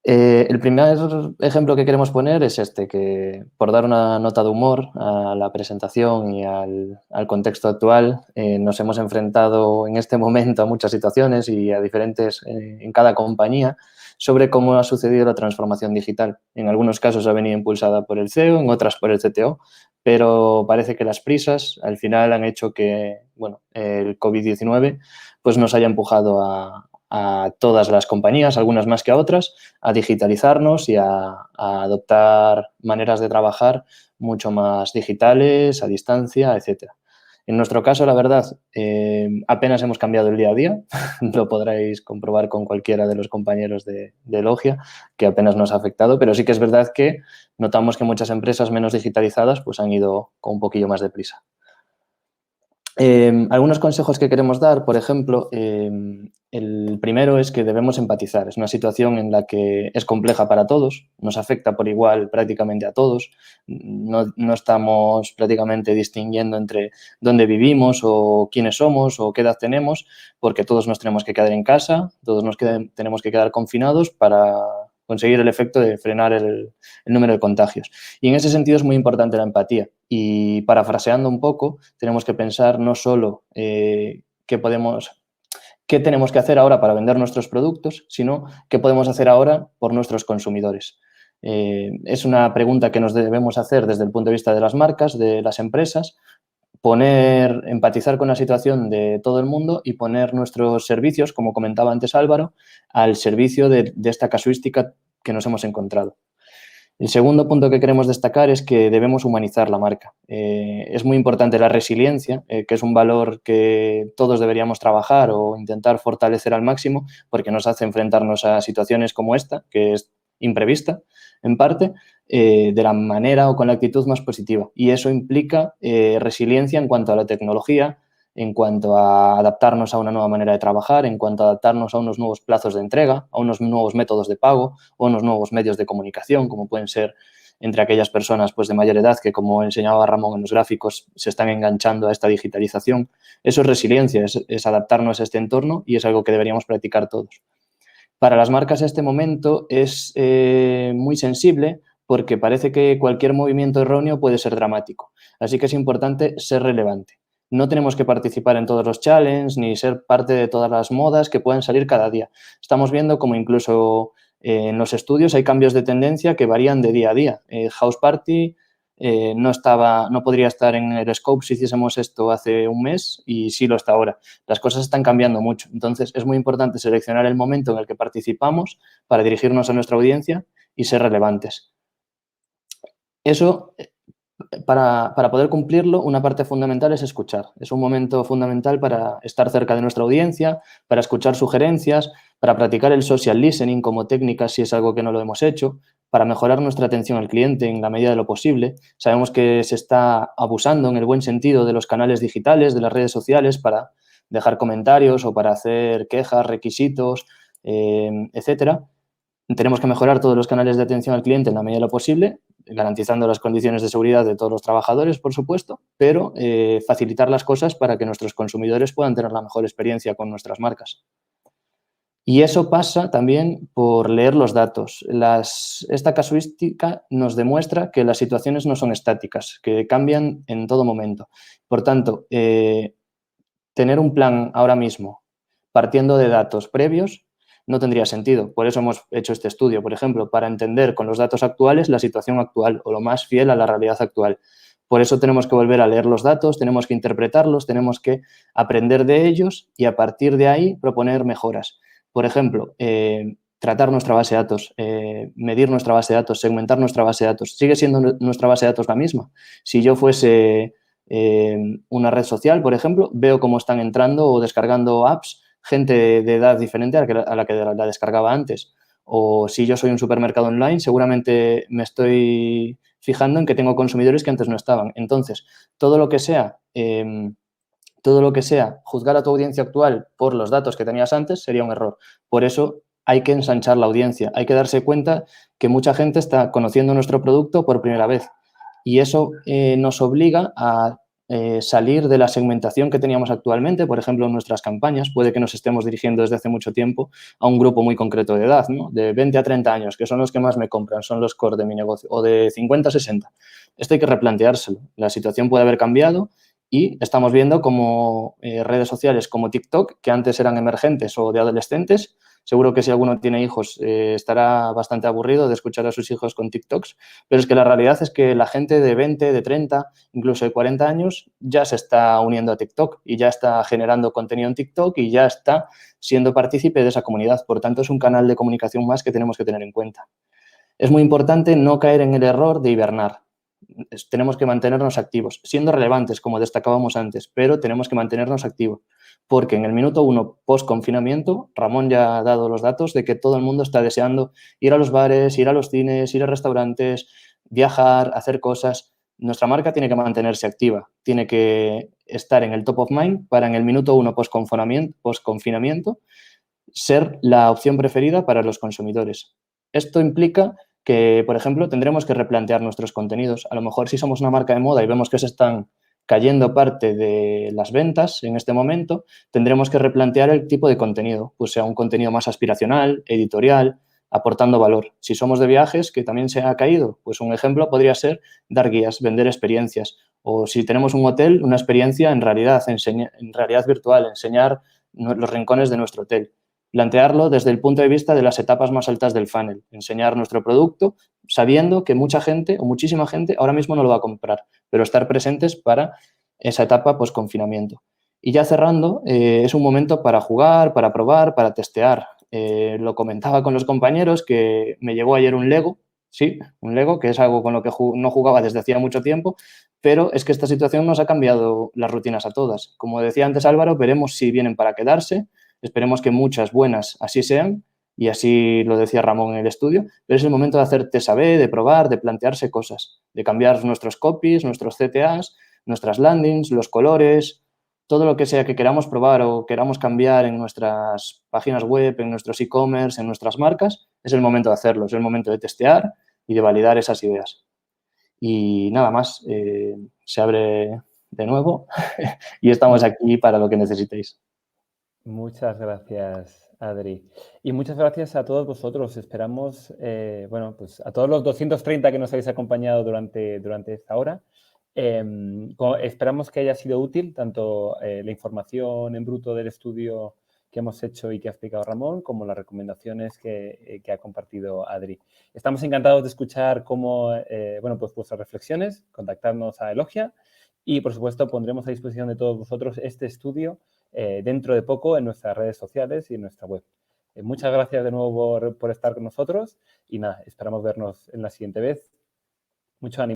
El primer ejemplo que queremos poner es este, que por dar una nota de humor a la presentación y al contexto actual, nos hemos enfrentado en este momento a muchas situaciones y a diferentes en cada compañía sobre cómo ha sucedido la transformación digital. En algunos casos ha venido impulsada por el CEO, en otras por el CTO, pero parece que las prisas al final han hecho que, bueno, el COVID-19 pues nos haya empujado a todas las compañías, algunas más que a otras, a digitalizarnos y a adoptar maneras de trabajar mucho más digitales, a distancia, etcétera. En nuestro caso, la verdad, apenas hemos cambiado el día a día. Lo podréis comprobar con cualquiera de los compañeros de Logia, que apenas nos ha afectado, pero sí que es verdad que notamos que muchas empresas menos digitalizadas pues, han ido con un poquillo más de prisa. Algunos consejos que queremos dar, por ejemplo, el primero es que debemos empatizar. Es una situación en la que es compleja para todos, nos afecta por igual prácticamente a todos. No estamos prácticamente distinguiendo entre dónde vivimos o quiénes somos o qué edad tenemos, porque todos nos tenemos que quedar en casa, todos tenemos que quedar confinados para conseguir el efecto de frenar el número de contagios. Y en ese sentido es muy importante la empatía. Y parafraseando un poco, tenemos que pensar no solo qué tenemos que hacer ahora para vender nuestros productos, sino qué podemos hacer ahora por nuestros consumidores. Es una pregunta que nos debemos hacer desde el punto de vista de las marcas, de las empresas, empatizar con la situación de todo el mundo y poner nuestros servicios, como comentaba antes Álvaro, al servicio de esta casuística que nos hemos encontrado. El segundo punto que queremos destacar es que debemos humanizar la marca. Es muy importante la resiliencia, que es un valor que todos deberíamos trabajar o intentar fortalecer al máximo, porque nos hace enfrentarnos a situaciones como esta, que es imprevista, en parte, de la manera o con la actitud más positiva. Y eso implica resiliencia en cuanto a la tecnología, en cuanto a adaptarnos a una nueva manera de trabajar, en cuanto a adaptarnos a unos nuevos plazos de entrega, a unos nuevos métodos de pago o a unos nuevos medios de comunicación, como pueden ser entre aquellas personas pues, de mayor edad que, como enseñaba Ramón en los gráficos, se están enganchando a esta digitalización. Eso es resiliencia, es adaptarnos a este entorno y es algo que deberíamos practicar todos. Para las marcas este momento es muy sensible porque parece que cualquier movimiento erróneo puede ser dramático. Así que es importante ser relevante. No tenemos que participar en todos los challenges ni ser parte de todas las modas que pueden salir cada día. Estamos viendo como incluso en los estudios hay cambios de tendencia que varían de día a día. House Party no podría estar en el scope si hiciésemos esto hace un mes y sí lo está ahora. Las cosas están cambiando mucho. Entonces, es muy importante seleccionar el momento en el que participamos para dirigirnos a nuestra audiencia y ser relevantes. Eso, para poder cumplirlo, una parte fundamental es escuchar. Es un momento fundamental para estar cerca de nuestra audiencia, para escuchar sugerencias, para practicar el social listening como técnica si es algo que no lo hemos hecho, para mejorar nuestra atención al cliente en la medida de lo posible. Sabemos que se está abusando en el buen sentido de los canales digitales, de las redes sociales, para dejar comentarios o para hacer quejas, requisitos, etcétera. Tenemos que mejorar todos los canales de atención al cliente en la medida de lo posible, garantizando las condiciones de seguridad de todos los trabajadores, por supuesto, pero facilitar las cosas para que nuestros consumidores puedan tener la mejor experiencia con nuestras marcas. Y eso pasa también por leer los datos. Esta casuística nos demuestra que las situaciones no son estáticas, que cambian en todo momento. Por tanto, tener un plan ahora mismo partiendo de datos previos no tendría sentido. Por eso hemos hecho este estudio, por ejemplo, para entender con los datos actuales la situación actual o lo más fiel a la realidad actual. Por eso tenemos que volver a leer los datos, tenemos que interpretarlos, tenemos que aprender de ellos y a partir de ahí proponer mejoras. Por ejemplo, tratar nuestra base de datos, medir nuestra base de datos, segmentar nuestra base de datos. ¿Sigue siendo nuestra base de datos la misma? Si yo fuese una red social, por ejemplo, veo cómo están entrando o descargando apps gente de edad diferente a la que la descargaba antes. O si yo soy un supermercado online, seguramente me estoy fijando en que tengo consumidores que antes no estaban. Entonces, todo lo que sea juzgar a tu audiencia actual por los datos que tenías antes sería un error. Por eso hay que ensanchar la audiencia, hay que darse cuenta que mucha gente está conociendo nuestro producto por primera vez y eso nos obliga a salir de la segmentación que teníamos actualmente. Por ejemplo, en nuestras campañas puede que nos estemos dirigiendo desde hace mucho tiempo a un grupo muy concreto de edad, ¿no? De 20 a 30 años, que son los que más me compran, son los core de mi negocio, o de 50 a 60. Esto hay que replanteárselo. La situación puede haber cambiado y estamos viendo como redes sociales como TikTok, que antes eran emergentes o de adolescentes, seguro que si alguno tiene hijos estará bastante aburrido de escuchar a sus hijos con TikToks, pero es que la realidad es que la gente de 20, de 30, incluso de 40 años ya se está uniendo a TikTok y ya está generando contenido en TikTok y ya está siendo partícipe de esa comunidad. Por tanto, es un canal de comunicación más que tenemos que tener en cuenta. Es muy importante no caer en el error de hibernar. Tenemos que mantenernos activos, siendo relevantes, como destacábamos antes, pero tenemos que mantenernos activos, porque en el minuto 1 post-confinamiento, Ramón ya ha dado los datos de que todo el mundo está deseando ir a los bares, ir a los cines, ir a restaurantes, viajar, hacer cosas. Nuestra marca tiene que mantenerse activa, tiene que estar en el top of mind para en el minuto 1 post-confinamiento ser la opción preferida para los consumidores. Esto implica que, por ejemplo, tendremos que replantear nuestros contenidos. A lo mejor si somos una marca de moda y vemos que se están cayendo parte de las ventas en este momento, tendremos que replantear el tipo de contenido, pues sea un contenido más aspiracional, editorial, aportando valor. Si somos de viajes, que también se ha caído, pues un ejemplo podría ser dar guías, vender experiencias. O si tenemos un hotel, una experiencia en realidad virtual, enseñar los rincones de nuestro hotel. Plantearlo desde el punto de vista de las etapas más altas del funnel, enseñar nuestro producto sabiendo que mucha gente o muchísima gente ahora mismo no lo va a comprar, pero estar presentes para esa etapa post-confinamiento. Y ya cerrando, es un momento para jugar, para probar, para testear. Lo comentaba con los compañeros que me llegó ayer un Lego, sí, un Lego, que es algo con lo que no jugaba desde hacía mucho tiempo, pero es que esta situación nos ha cambiado las rutinas a todas. Como decía antes Álvaro, veremos si vienen para quedarse. Esperemos que muchas buenas así sean y así lo decía Ramón en el estudio, pero es el momento de hacer test A/B, de probar, de plantearse cosas, de cambiar nuestros copies, nuestros CTAs, nuestras landings, los colores, todo lo que sea que queramos probar o queramos cambiar en nuestras páginas web, en nuestros e-commerce, en nuestras marcas, es el momento de hacerlo, es el momento de testear y de validar esas ideas. Y nada más, se abre de nuevo y estamos aquí para lo que necesitéis. Muchas gracias, Adri. Y muchas gracias a todos vosotros. Esperamos, bueno, pues a todos los 230 que nos habéis acompañado durante esta hora. Esperamos que haya sido útil tanto la información en bruto del estudio que hemos hecho y que ha explicado Ramón, como las recomendaciones que ha compartido Adri. Estamos encantados de escuchar bueno, pues vuestras reflexiones, contactarnos a Elogia y, por supuesto, pondremos a disposición de todos vosotros este estudio dentro de poco en nuestras redes sociales y en nuestra web. Muchas gracias de nuevo por estar con nosotros y nada, esperamos vernos en la siguiente vez. Mucho ánimo.